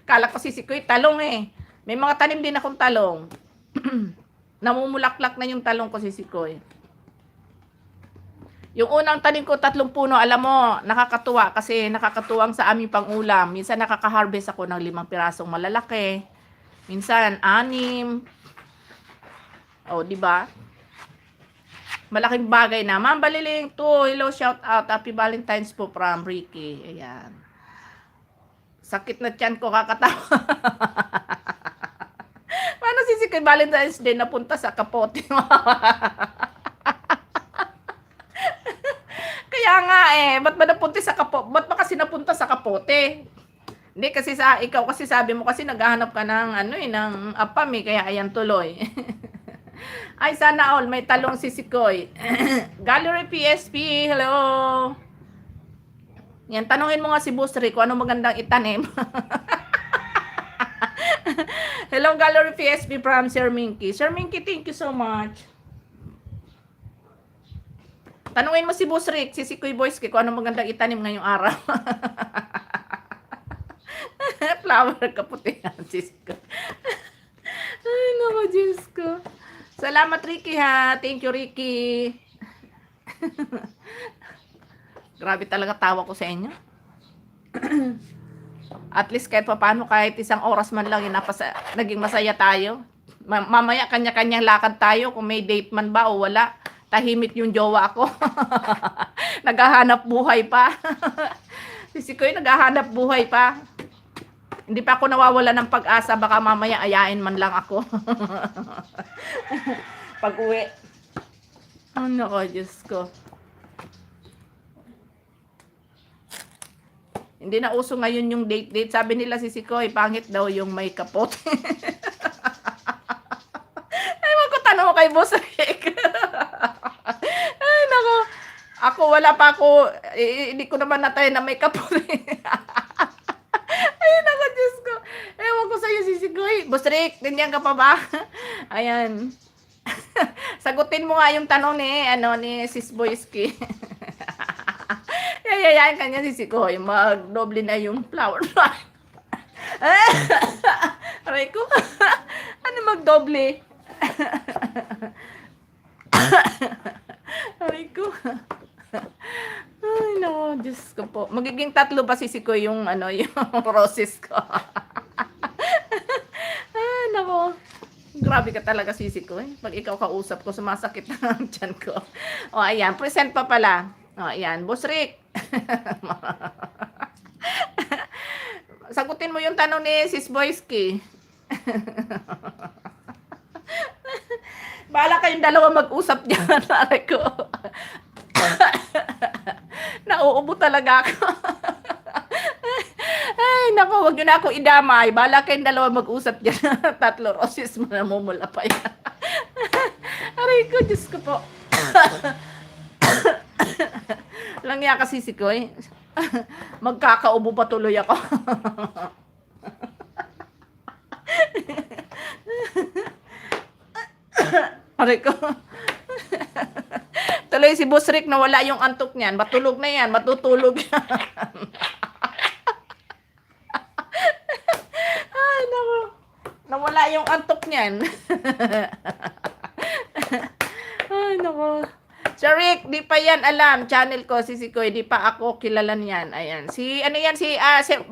Kala ko si Sikoy talong eh. May mga tanim din akong talong. Namumulaklak na yung talong ko si Sikoy. Yung unang tanim ko, 3 puno, alam mo, nakakatuwa kasi nakakatuwang sa aming pang-ulam. Minsan nakaka-harvest ako ng 5 pirasong malalaki. Minsan 6. Oh, di ba? Malaking bagay na. Ma'am Baliling, to, hello, shout out. Happy Valentine's po from Ricky. Ayan. Sakit na tiyan ko, kakatawa. Paano si Sikoy Valentine's Day napunta sa kapote? Kaya nga eh, ba't ba napunta sa kapote? Ba't ba kasi napunta sa kapote? Hindi kasi ikaw kasi sabi mo kasi naghahanap ka ng ano eh, ng apam eh, kaya ayan tuloy. Ay, sana all. May talong si Sikoy. Gallery PSP, hello. Yan, tanungin mo nga si Boss Rick kung ano magandang itanim. Hello, Gallery PSP from Sir Minky. Sir Minky, thank you so much. Tanungin mo si Boss Rick, si Sikoy Boyski, kung ano magandang itanim ngayong araw. Flower kaputihan, si Sikoy. Ay, naku, Diyos ko. Salamat, Ricky, ha. Thank you, Ricky. Grabe talaga tawa ko sa inyo. At least kahit paano, kahit 1 oras man lang, naging masaya tayo. Mamaya, kanya-kanyang lakad tayo. Kung may date man ba o wala, tahimik yung jowa ko. Naghahanap buhay pa. Si Koy, naghahanap buhay pa. Hindi pa ako nawawala ng pag-asa, baka mamaya ayain man lang ako. Pag-uwi. Ano ko, Diyos ko. Hindi na uso ngayon yung date. Sabi nila si Sikoy, pangit daw yung may kapote. Ay, magkutanong kay Boss Rick. Ay, nako. Ako, wala pa ako. Hindi ko naman natay na may kapote. Ay, nako, Diyos ko. Ewan ko sa'yo, si Sikoy. Boss Rick, ganyan ka pa ba? Ayan. Sagutin mo nga yung tanong ni Sis Boyski. Yayayain kanya si Sikoy. Magdoble na yung flower pot. Aray ko. Ano magdoble? Aray ko. Ay, no, Diyos ko po. Magiging 3 ba si Sikoy yung process ko? Ay, nako. Grabe ka talaga, si Sikoy. Pag ikaw kausap ko, sumasakit na ang tiyan ko. O, ayan. Present pa pala. O, ayan. Boss Rick. Sagutin mo yung tanong ni Sis Boyski. Bahala kayong dalawa mag-usap dyan, pare ko. Nauubo talaga ako. Ay, naku, wag nyo na ako idamay. Bahala kayong dalawa mag-usap dyan. Tatlo roses mo na mumula pa yan. Aray ko, Diyos ko po. Lang niya kasi si Koy. Magkakaubo pa tuloy ako. Aray ko. Tuloy si Boss Rick na wala yung antok niyan. Matulog na yan. Matutulog yan. Ay, naku. Nawala yung antok niyan. Ay, naku. Sir Rick, di pa yan alam. Channel ko, si Koy, di pa ako kilala niyan. Ayan. Si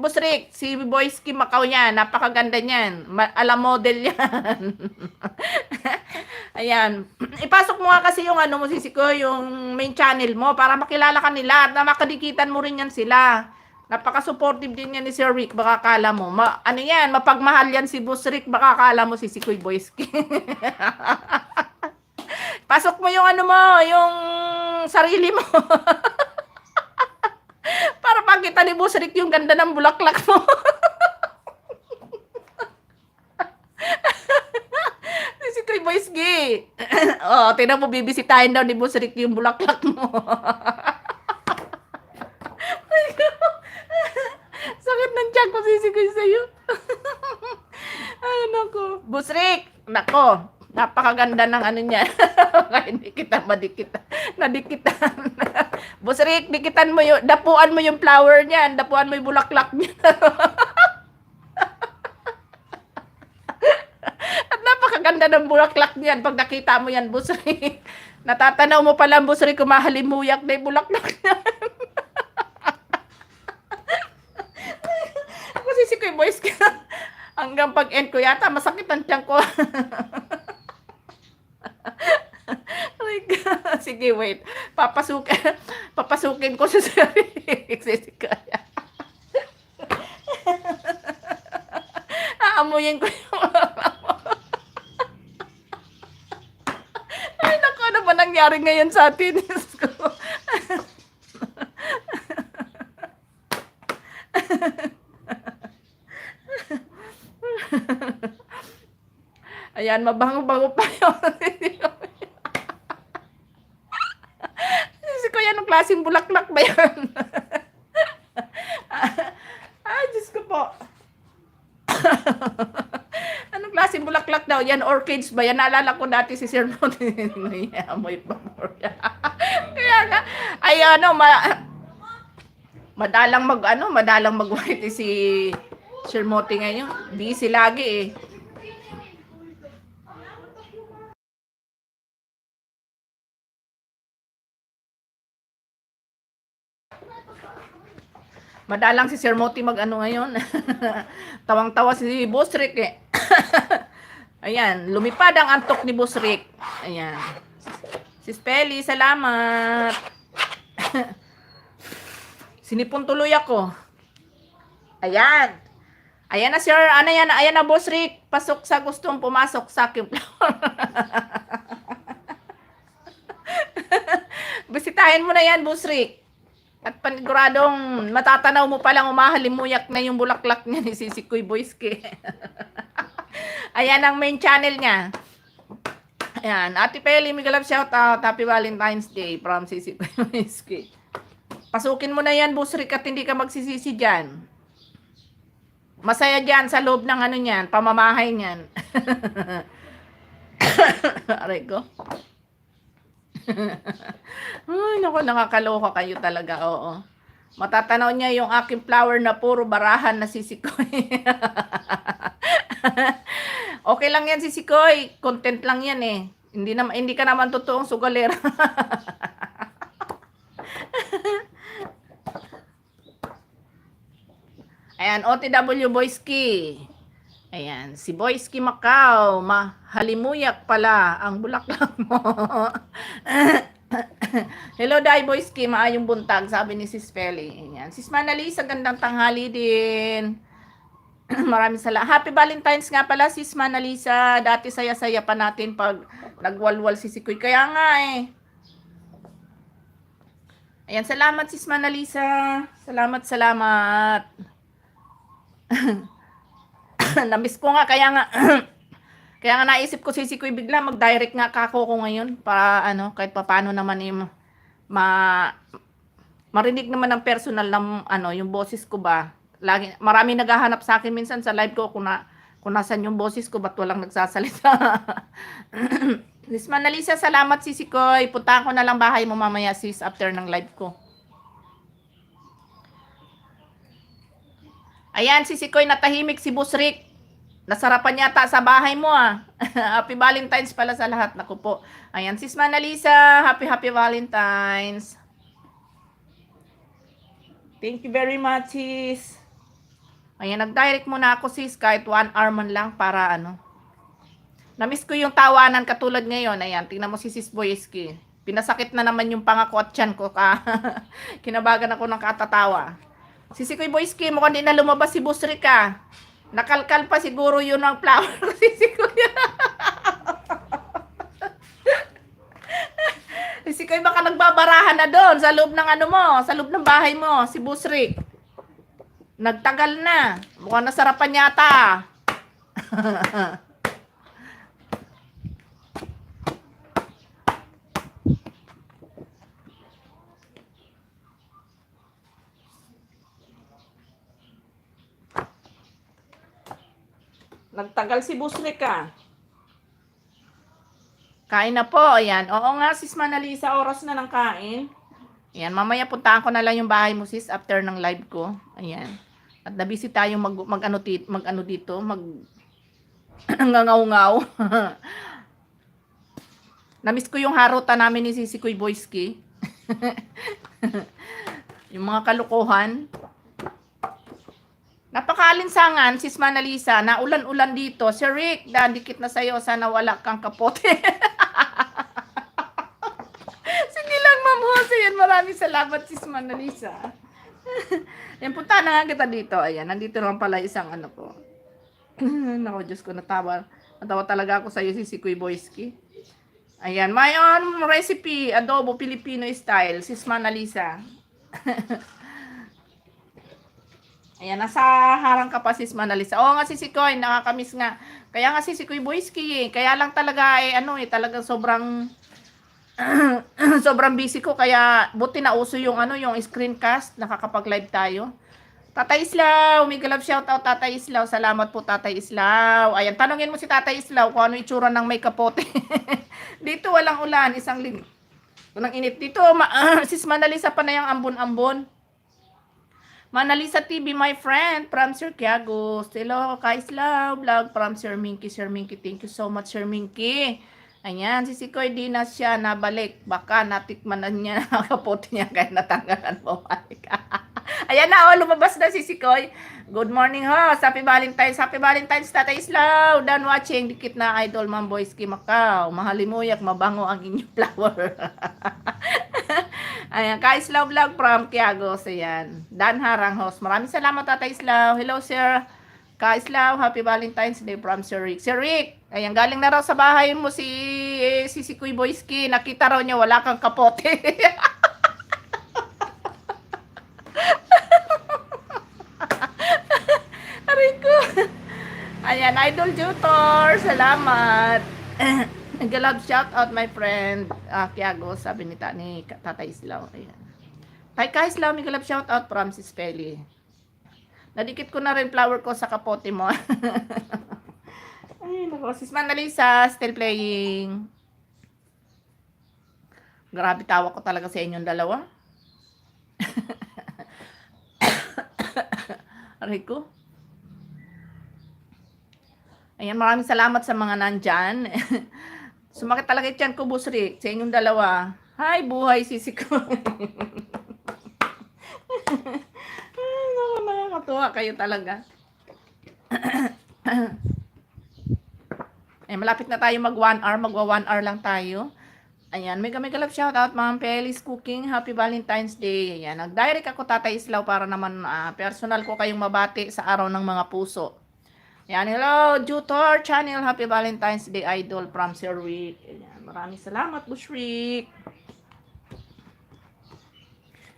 Boss Rick, si Boyski Macau yan. Napakaganda niyan. Alam model yan. Ayan. Ipasok mo nga kasi yung ano mo, si Koy, yung main channel mo para makilala ka nila at na makadikitan mo rin yan sila. Napaka-supportive din yan ni Sir Rick. Baka kala mo. Ano yan, mapagmahal yan si Boss Rick. Baka kala mo si Koy Boyski. Pasok mo yung ano mo, yung sarili mo. Para makita ni Boss Rick yung ganda ng bulaklak mo. Si Koy Boyski. Oh, tingnan mo, bibisitahin daw ni Boss Rick yung bulaklak mo. Sakit ng tiyan ko, Koy sa'yo. Ay, nako. Boss Rick, nako. Napakaganda ng ano niya. Hindi kita madikita. Nadikitan. Boss Rick, dikitan mo yung, dapuan mo yung flower niyan. Dapuan mo yung bulaklak niya. At napakaganda ng bulaklak niyan. Pag nakita mo yan, Boss Rick. Natatanaw mo pala, Boss Rick, kumahalimuyak na yung bulaklak niyan. Kasi si Koy Boyski, hanggang pag-end ko yata, masakit ang tiyan ko. Sige, wait. Papasukin ko sa sarili. Kaya. Aamuyin ko yung ay, naku, ano ba nangyari ngayon sa atin? Ayan, mabango-bango pa yun. Anong klaseng bulaklak ba yan? Ay, Diyos ko po. Anong klaseng bulaklak daw? Yan, orchids ba yan? Naalala ko dati si Sir Monty. Amoy pa more. Kaya nga, ay madalang mag-white si Sir Monty ngayon. Busy lagi eh. Madalang si Sir Moti mag-ano ngayon. Tawang-tawa si Boss Rick eh. Ayan, lumipad ang antok ni Boss Rick. Ayan. Si Spelly, salamat. Sinipon tuloy ako. Ayan. Ayan na, sir. Ano yan? Ayan na, Boss Rick. Pasok sa gustong pumasok sa aking floor. Bisitahin mo na yan, Boss Rick. At paniguradong matatanaw mo palang umahalimuyak na yung bulaklak niya ni Koy Boyski. Ayan ang main channel niya. Ayan. Ate Peli, Miguel love shout out. Happy Valentine's Day from Koy Boyski. Pasukin mo na yan, Boss Rick, at hindi ka magsisisi dyan. Masaya dyan sa loob ng ano niyan, pamamahay niyan. Aray ko. Ay, naku, nakakaloka kayo talaga, oo. Matatanaw niya yung aking flower na puro barahan na sisikoy. Okay lang yan, sisikoy. Content lang yan eh. Hindi ka naman totoong sugalera. Ayan, OTW Boyski. Ayan, si Boyski Macau, mahalimuyak pala ang bulaklak mo. Hello, Day Boyski, maayong buntag, sabi ni Sis Feli. Ayan, Sis Manalisa, gandang tanghali din. Maraming salamat. Happy Valentine's nga pala, sis Manalisa. Dati saya-saya pa natin pag nagwalwal si Sikoy. Kaya nga eh. Ayan, salamat sis Manalisa. Salamat. Namiss ko nga, kaya nga kaya nga naisip ko si Sikoy bigla mag-direct nga kako ko ngayon para ano, kahit papaano naman marinig naman ng personal ng ano, yung boses ko ba. Lagi marami naghahanap sa akin minsan sa live ko kung nasan yung boses ko, ba't walang nagsasalita. Sis Manalisa, salamat sis Sikoy. Puntahan ko na lang bahay mo mamaya sis after ng live ko. Ayan, si Sikoy natahimik, si Busrik. Nasarapan yata sa bahay mo ah. Happy Valentine's pala sa lahat. Naku po. Ayan, sis Manalisa, happy Valentine's. Thank you very much sis. Ayan, nag-direct muna ako sis kahit 1 hour man lang para ano. Namiss ko yung tawanan katulad ngayon. Ayan, tingnan mo si sis Boyski. Pinasakit na naman yung pangako at tiyan ko. Kinabagan ako ng katatawa. Si Sikoy Boyski, mukhang di na lumabas si Busrik ah. Nakalkal pa siguro yun ang flower ko si Sikoy. Si Sikoy baka nagbabarahan na doon sa loob ng ano mo, sa loob ng bahay mo, si Busrik. Nagtagal na. Mukhang nasarapan yata. Nagtagal si Busrik ah. Kain na po, ayan. Oo nga, sis Manalisa, oras na ng kain. Ayan, mamaya puntahan ko na lang yung bahay mo sis after ng live ko. Ayan. At nabisi tayong mag-ano dito, ngangaw-ngaw. Namiss ko yung harutan namin ni Sikoy Boyski. Yung mga kalukuhan. Napakalinsangan, sis Manalisa, na ulan-ulan dito. Sir Rick, dikit na sa'yo, sana wala kang kapote. Sige lang, Ma'am Jose. Yan, maraming salamat, sis Manalisa. Yan, punta na nga kita dito. Ayan, nandito naman pala isang ano ko. Naku, Diyos ko, natawa talaga ako sa'yo, si Sikoy Boyski. Ayan, my own recipe, adobo Filipino style, sis Manalisa. Ayan, nasa harang ka pa sis Manalisa. Oo nga si Sikoy, nakakamiss nga. Kaya nga si Sikoy Boyski eh. Kaya lang talaga talagang sobrang sobrang busy ko. Kaya buti na uso yung yung screencast. Nakakapag-live tayo. Tatay Islaw, mega love shoutout Tatay Islaw. Salamat po Tatay Islaw. Ayan, tanungin mo si Tatay Islaw kung ano itsura ng may kapote. Dito walang ulan, isang walang init. Dito, sis Manalisa pa na yung ambon-ambon. Manalisa TV, my friend, from Sir Quiago. Hello, Kaislaw vlog from Sir Minky. Sir Minky, thank you so much, Sir Minky. Ayan, si Sikoy, di na siya nabalik. Baka natikman na niya nakapote niya kaya natanggalan mo. Ayan na, lumabas na si Sikoy. Good morning, host. Happy Valentine's. Happy Valentine's, Tatay Islaw. Done watching. Dikit na idol, Ma'am Boyski Macau. Mahalimuyak, mabango ang inyong flower. Ayan, Kaislaw vlog from Quiago. Ayan, Dan Harang host. Maraming salamat, Tatay Islaw. Hello, Sir Kaislaw. Happy Valentine's Day from Sir Rick. Sir Rick, ayan, galing na raw sa bahay mo si Sikoy Boyski. Nakita raw niya wala kang kapote. Rico. Ayan, Idol Tutor. Salamat. Nag-love shout out my friend Quiago, sabi ni Tatay Islaw. Ayan. Tay Islaw, nag-love shout out from Sis Feli. Nadikit ko na rin flower ko sa kapote mo. Ay, nako. Sis Manalisa, still playing. Grabe, tawa ko talaga sa inyong dalawa. Rico. Ayan, maraming salamat sa mga nandyan. Sumakit talaga yung ko, Busrik, sa inyong dalawa. Hi, buhay, sisi ko. Nakakatuwa kayo talaga. Malapit na tayo mag 1 hour. Magwa 1 hour lang tayo. Ayan, mega mega love shoutout, Ma'am Pelis Cooking. Happy Valentine's Day. Ayan, nag-direct ako Tatay Islaw para naman personal ko kayong mabati sa araw ng mga puso. Ayan, hello, Jutor Channel. Happy Valentine's Day, Idol from Sir Rick. Ayan, maraming salamat, Bush Rick.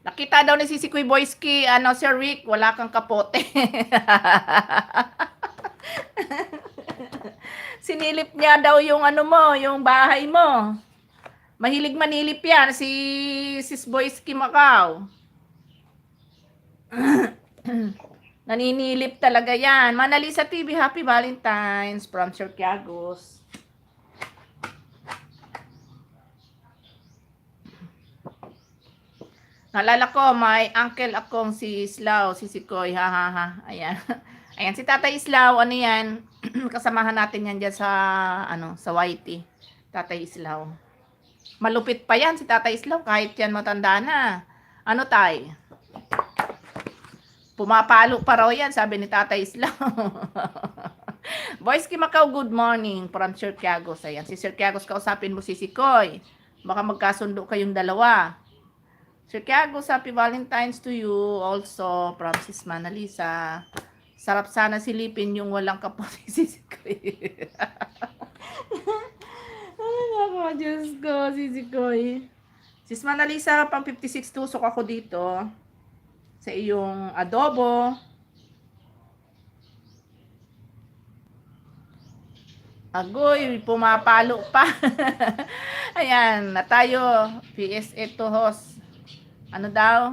Nakita daw ni Sisi Kuy Boyski, Sir Rick, wala kang kapote. Sinilip niya daw yung yung bahay mo. Mahilig manilip yan, si Sis Boyski Macau. Naninilip talaga yan. Manalisa TV, Happy Valentine's from Sir Kiagos. Nalala ko, may uncle akong si Islaw, si Sikoy, ha ha ha. Ayan. Ayan, si Tatay Islaw, ano yan? Kasamahan natin yan dyan sa, sa YT. Tatay Islaw. Malupit pa yan si Tatay Islaw, kahit yan matanda na. Ano tay? Pumapalo pa raw yan, sabi ni Tatay Islaw. Boys Kimakaw, good morning from Sir Kiagos. Ayan, si Sir Kiagos, kausapin mo si Sikoy. Baka magkasundo kayong dalawa. Sir Kiagos, happy Valentine's to you. Also, from Sis Manalisa. Sarap sana silipin yung walang kapote si Sikoy. Ay, naku, Diyos ko, si Sikoy. Sis Manalisa, pang 56 tusok ako dito. Sa iyong adobo. Agoy, pumapalo pa. Ayan, na tayo. PSA to host. Ano daw?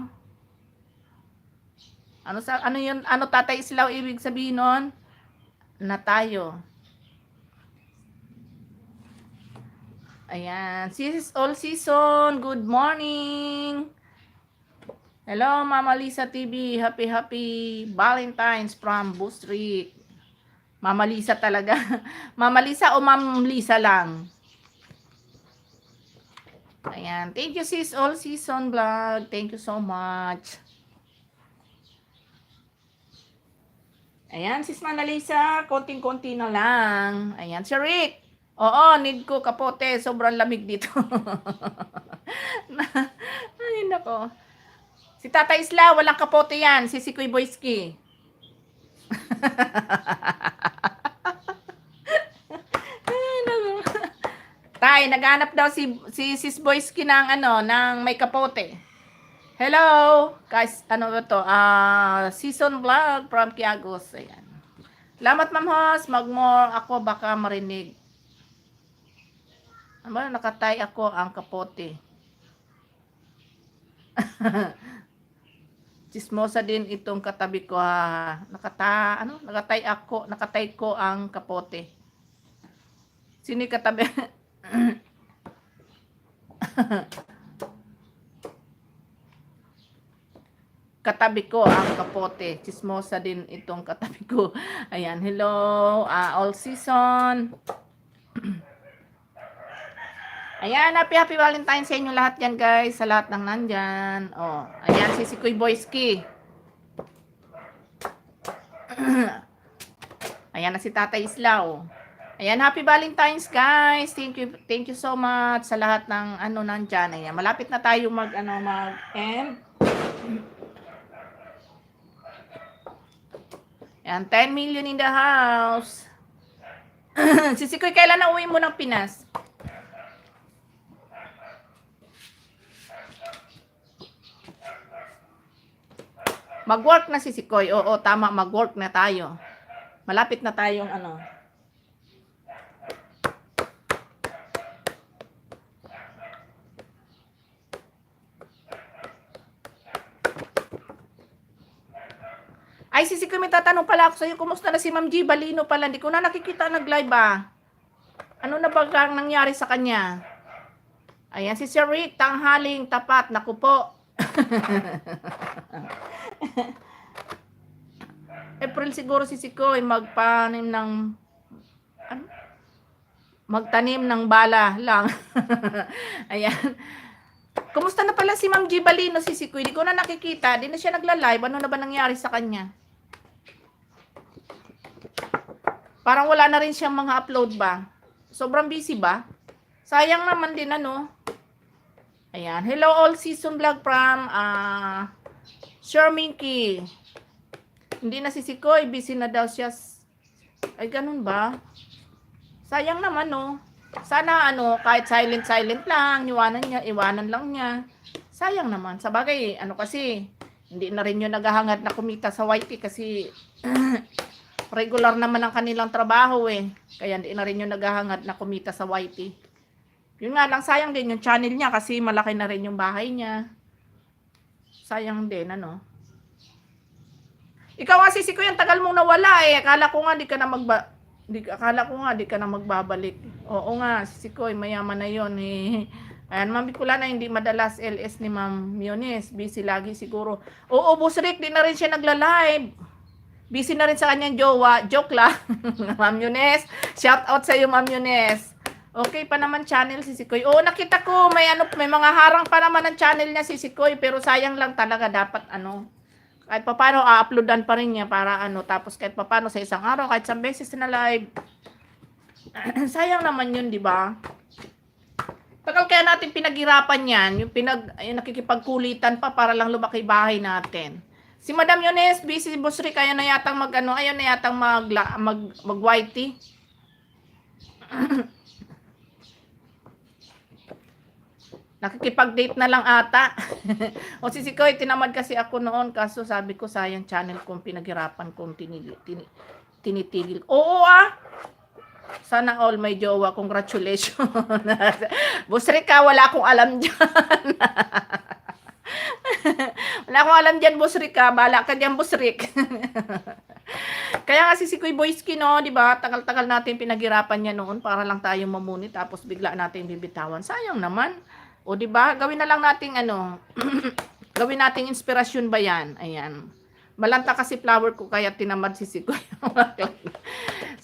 Ano yun? Ano Tatay Islaw ibig sabihin nun? Na tayo. Ayan. Sis all season. Good morning. Hello, Mama Lisa TV. Happy Valentine's from Bustrik. Mama Lisa talaga. Mama Lisa o Ma'am Lisa lang? Ayan. Thank you, sis. All season vlog. Thank you so much. Ayan, sis Mama Lisa. Konting-konti na lang. Ayan, Sir Rick. Oo, need ko kapote. Sobrang lamig dito. Ay, nako. Si Tata Isla, walang kapote yan. Si Sikoy Boyski. Ay, nako. Tay, naghanap daw si Sis Boyski ng ng may kapote. Hello, guys. Ano ba to? Season vlog from Kiagos. Ayan. Salamat, Ma'am Host. Mag-more ako baka marinig. Nakatay ako ang kapote. Chismosa din itong katabi ko ha. Nakatay ko ang kapote. Sino katabi? Katabi ko ang kapote. Chismosa din itong katabi ko. Ayan, hello, all season. Ayan, happy Valentine's sa inyo lahat yan, guys. Sa lahat ng nandyan. Oh, ayan, si Sikoy Boyski. Ayan na si Tatay Islaw. Ayan, happy Valentine's, guys. Thank you so much sa lahat ng nandyan. Ayan, malapit na tayo mag-end. Ayan, 10 million in the house. Si Sikoy, kailan na uwi mo ng Pinas? Mag-work na si Sikoy. Oo, tama, mag-work na tayo. Malapit na tayong Ay, si Sikoy, may tatanong pala ako sa'yo. Kumusta na si Ma'am G? Balino pala. Hindi ko na nakikita nag-live Ano na ba ang nangyari sa kanya? Ayan, si Sir Rick, tanghaling tapat. Naku po. April siguro si Sikoy magtanim ng bala lang. Ayan. Kumusta na pala si Ma'am G Balino, si Sikoy? Di ko na nakikita. Di na siya nagla-live. Ano na ba nangyari sa kanya? Parang wala na rin siyang mga upload ba? Sobrang busy ba? Sayang naman din Ayan. Hello all season vlog from Sir Minky. Hindi na si Sikoy, busy na daw siya. Ay, ganun ba? Sayang naman, no? Sana, kahit silent lang, iwanan lang niya. Sayang naman. Sa bagay, kasi, hindi na rin yung naghahangad na kumita sa YT kasi regular naman ang kanilang trabaho eh. Kaya hindi na rin yung naghahangad na kumita sa YT. Yun nga lang, sayang din yung channel niya kasi malaki na rin yung bahay niya. Sayang din, Ikaw nga si Sikoy, ang tagal mong nawala eh. Akala ko nga di ka na magbabalik. Oo nga, si Sikoy, mayaman na yon eh. Ayan, Ma'am Bicolana, hindi madalas LS ni Ma'am Miones. Busy lagi siguro. Oo, Boss Rick, di na rin siya nagla-live. Busy na rin sa kanyang jowa. Joke lang. Ma'am Miones, shout out sa iyo, Ma'am Miones. Okay pa naman channel si Sikoy. Oo, nakita ko, may mga harang pa naman ang channel niya si Sikoy. Pero sayang lang talaga, dapat kahit paano uploadan pa rin niya para tapos kahit paano sa isang araw, kahit isang beses na live. Sayang naman yun, di ba? Tagal kaya natin pinaghirapan yan, yung nakikipagkulitan pa para lang lumaki bahay natin. Si Madam Yones, busy Boss Rick, ayaw na yatang mag-YT. Nakikipag-date na lang ata. O si Sikoy, tinamad kasi ako noon. Kaso sabi ko, sayang channel kong pinaghirapan kong tinitigil. Oo Sana all may jowa. Congratulations. Boss Rick, wala akong alam dyan. Wala akong alam dyan, Boss Rick. Bala ka dyan, Boss Rick. Kaya nga si Sikoy Boyski, di ba? Tagal-tagal natin pinaghirapan niya noon para lang tayong mamuni tapos bigla natin bibitawan. Sayang naman. O di ba? Gawin na lang nating gawin nating inspirasyon ba 'yan? Ayan. Malanta kasi flower ko kaya tinamad si Sikoy.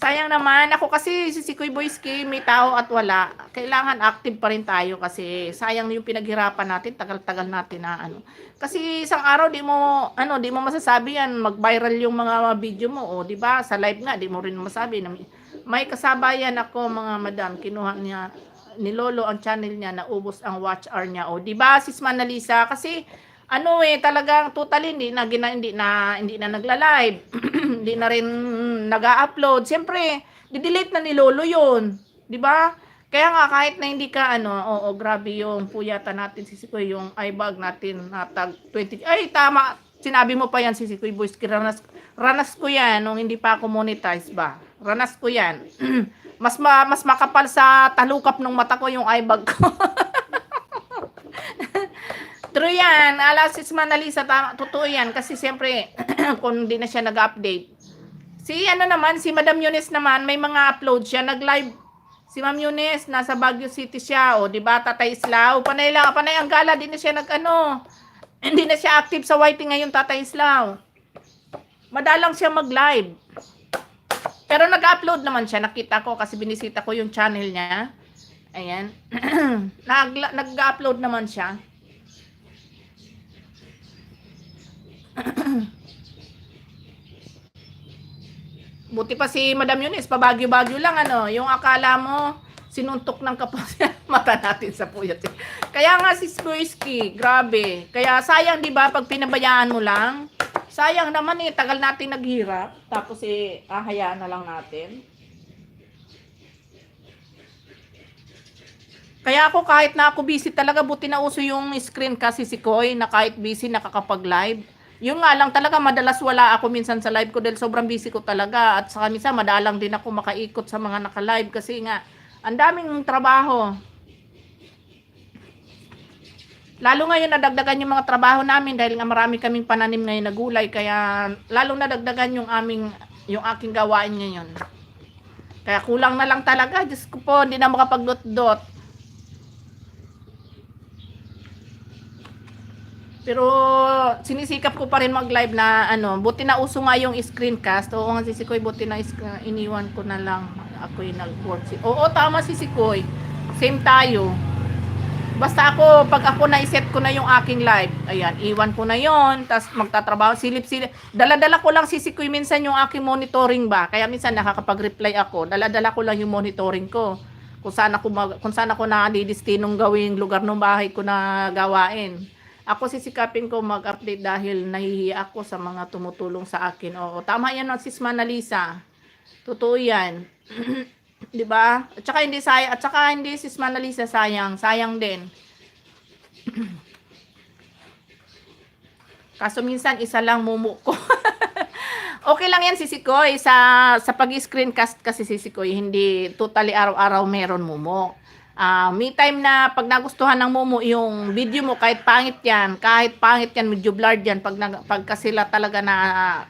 Sayang naman. Ako kasi si Sikoy Boyski, may tao at wala. Kailangan active pa rin tayo kasi sayang yung pinaghirapan natin, tagal-tagal natin na Kasi isang araw di mo masasabi yan, mag-viral yung mga video mo, o di ba? Sa live nga di mo rin masabi na may kasabayan ako, mga madam, kinuha niya ni Lolo ang channel niya, naubos ang watch hour niya. O di ba, Sis Manalisa? Kasi talagang totally hindi na nagla-live. Hindi na rin nag-upload. Siyempre, di-delete na ni Lolo 'yon, di ba? Kaya nga kahit na hindi ka grabe yung puyatan natin si Sikoy, yung iBag natin natag 20. Ay, tama. Sinabi mo pa yan si Sikoy Boys. Ranas ko yan nung hindi pa ako monetize ba. Ranas ko yan. Mas makapal sa talukap ng mata ko yung iBag ko. True yan. Sis Manalisa, totoo yan. Kasi siyempre, kung hindi na siya nag-update. Si Madam Yunes naman, may mga upload siya. Nag-live. Si Ma'am Yunes, nasa Baguio City siya. O, di ba, Tatay Islao. Panay ang gala. Di na siya hindi na siya active sa YT ngayon, Tatay Islao. Madalang siya mag-live. Pero nag-upload naman siya. Nakita ko kasi binisita ko yung channel niya. Ayan. Nag-upload naman siya. Buti pa si Madam Yunes, pabagyo-bagyo lang yung akala mo sinuntok ng kapos mata natin sa puyat. Kaya nga si Sikoyski, grabe. Kaya sayang 'di ba pag pinabayaan mo lang? Sayang naman tagal natin naghirap tapos hayaan na lang natin. Kaya ako kahit na ako busy talaga, buti na uso yung screen kasi si Koy na kahit busy nakakapag-live. Yung nga lang talaga, madalas wala ako minsan sa live ko dahil sobrang busy ko talaga. At saka minsan madalang din ako makaikot sa mga naka-live kasi nga, ang daming trabaho. Lalo ngayon nadagdagan yung mga trabaho namin dahil nga marami kaming pananim ngayon na gulay. Kaya lalong nadagdagan yung aking gawain ngayon. Kaya kulang na lang talaga. Diyos ko po, hindi na makapag-dot-dot. Pero sinisikap ko pa rin mag-live na buti na uso nga yung screencast. Oo nga si Sikoy, buti na iniwan ko na lang. Ako'y nag-work. Oo, tama si Sikoy. Same tayo. Basta pag ako na-set ko na yung aking live, ayan, iwan ko na yon, tapos magtatrabaho, silip-silip. Dala-dala ko lang si Sikoy minsan yung aking monitoring ba. Kaya minsan nakakapag-reply ako. Dala-dala ko lang yung monitoring ko. kung saan ako nadidestinong gawing lugar ng bahay ko na gawain. Ako sisikapin ko mag-update dahil nahihiya ako sa mga tumutulong sa akin. Oo, tama yan, no, Sis Manalisa. Totoo yan. 'Di ba? At saka hindi Sis Manalisa, sayang din. Kaso minsan isa lang mumu ko. Okay lang yan, Sisikoy, sa pag-screencast kasi, Sisikoy, hindi totally araw-araw meron mumu. May time na pag nagustuhan ng mumu yung video mo, kahit pangit yan, medyo blurred yan, pagka sila talaga na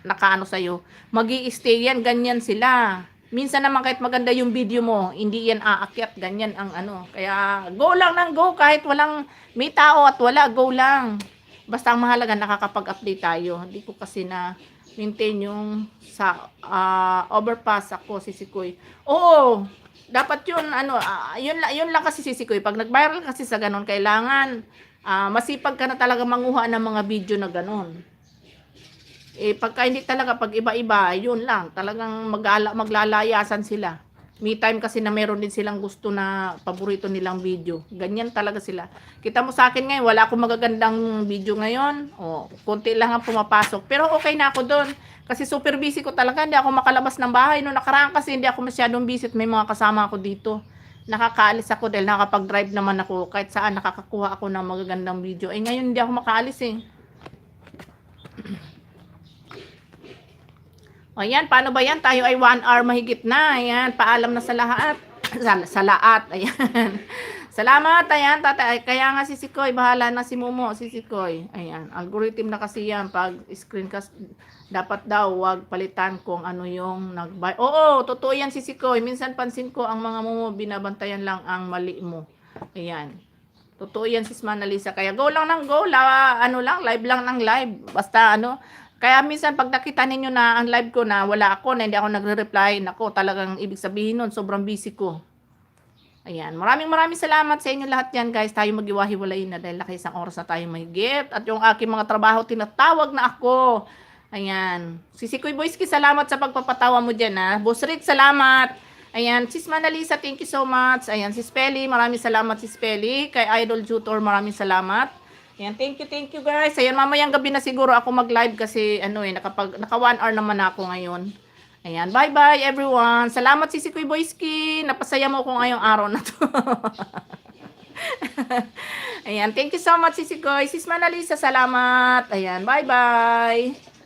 nakaano sa'yo, magi-stay yan, ganyan sila. Minsan naman kahit maganda yung video mo, hindi yan aakyat, ganyan ang ano. Kaya go lang ng go, kahit walang may tao at wala, go lang. Basta ang mahalaga nakakapag-update tayo. Hindi ko kasi na maintain yung sa overpass ako, Sisikoy. Oo, dapat yun, yun lang kasi, Sisikoy. Pag nag-viral kasi sa ganun, kailangan masipag ka na talaga manguha ng mga video na ganun. Pagka hindi talaga, pag iba-iba, yun lang. Talagang maglalayasan sila. May time kasi na meron din silang gusto na paborito nilang video. Ganyan talaga sila. Kita mo sa akin ngayon, wala akong magagandang video ngayon. Konti lang ang pumapasok. Pero okay na ako doon. Kasi super busy ko talaga. Hindi ako makalabas ng bahay. Noong nakaraan kasi hindi ako masyadong busy at may mga kasama ako dito. Nakakaalis ako dahil nakakapag-drive naman ako. Kahit saan nakakakuha ako ng magagandang video. Ngayon hindi ako makaalis eh. Ayan, paano ba yan? Tayo ay 1 hour mahigit na. Ayan, paalam na sa lahat. sa lahat. Ayan. Salamat. Ayan, tatay. Kaya nga Sisikoy, bahala na si Momo, Sisikoy. Ayan, algorithm na kasi yan. Pag screencast, dapat daw wag palitan kung ano yung nag-buy. Oo, totoo yan, Sisikoy. Minsan pansin ko ang mga Momo, binabantayan lang ang mali mo. Ayan. Totoo yan, Sis Manalisa. Kaya go lang ng go. Live lang ng live. Basta kaya minsan pag nakita ninyo na ang live ko na wala ako, na hindi ako nagre-reply, nako, talagang ibig sabihin nun, sobrang busy ko. Ayan, maraming salamat sa inyo lahat yan, guys. Tayo mag-iwahiwalay na dahil laki isang oras na tayo mahigit. At yung aking mga trabaho, tinatawag na ako. Ayan. Sisikoy Boyski, salamat sa pagpapatawa mo dyan, ha. Boss Rick, salamat. Ayan, Sis Manalisa, thank you so much. Ayan, Sis Peli, maraming salamat, Sis Peli. Kay Idol Tutor, maraming salamat. Ayan, thank you guys. Ayan, mamayang gabi na siguro ako mag-live kasi naka 1 hour naman ako ngayon. Ayan, bye-bye everyone. Salamat Sisikoy Boyski. Napasaya mo ko ngayong araw na to. Ayan, thank you so much Sisikoy. Sis Manalisa, salamat. Ayan, bye-bye.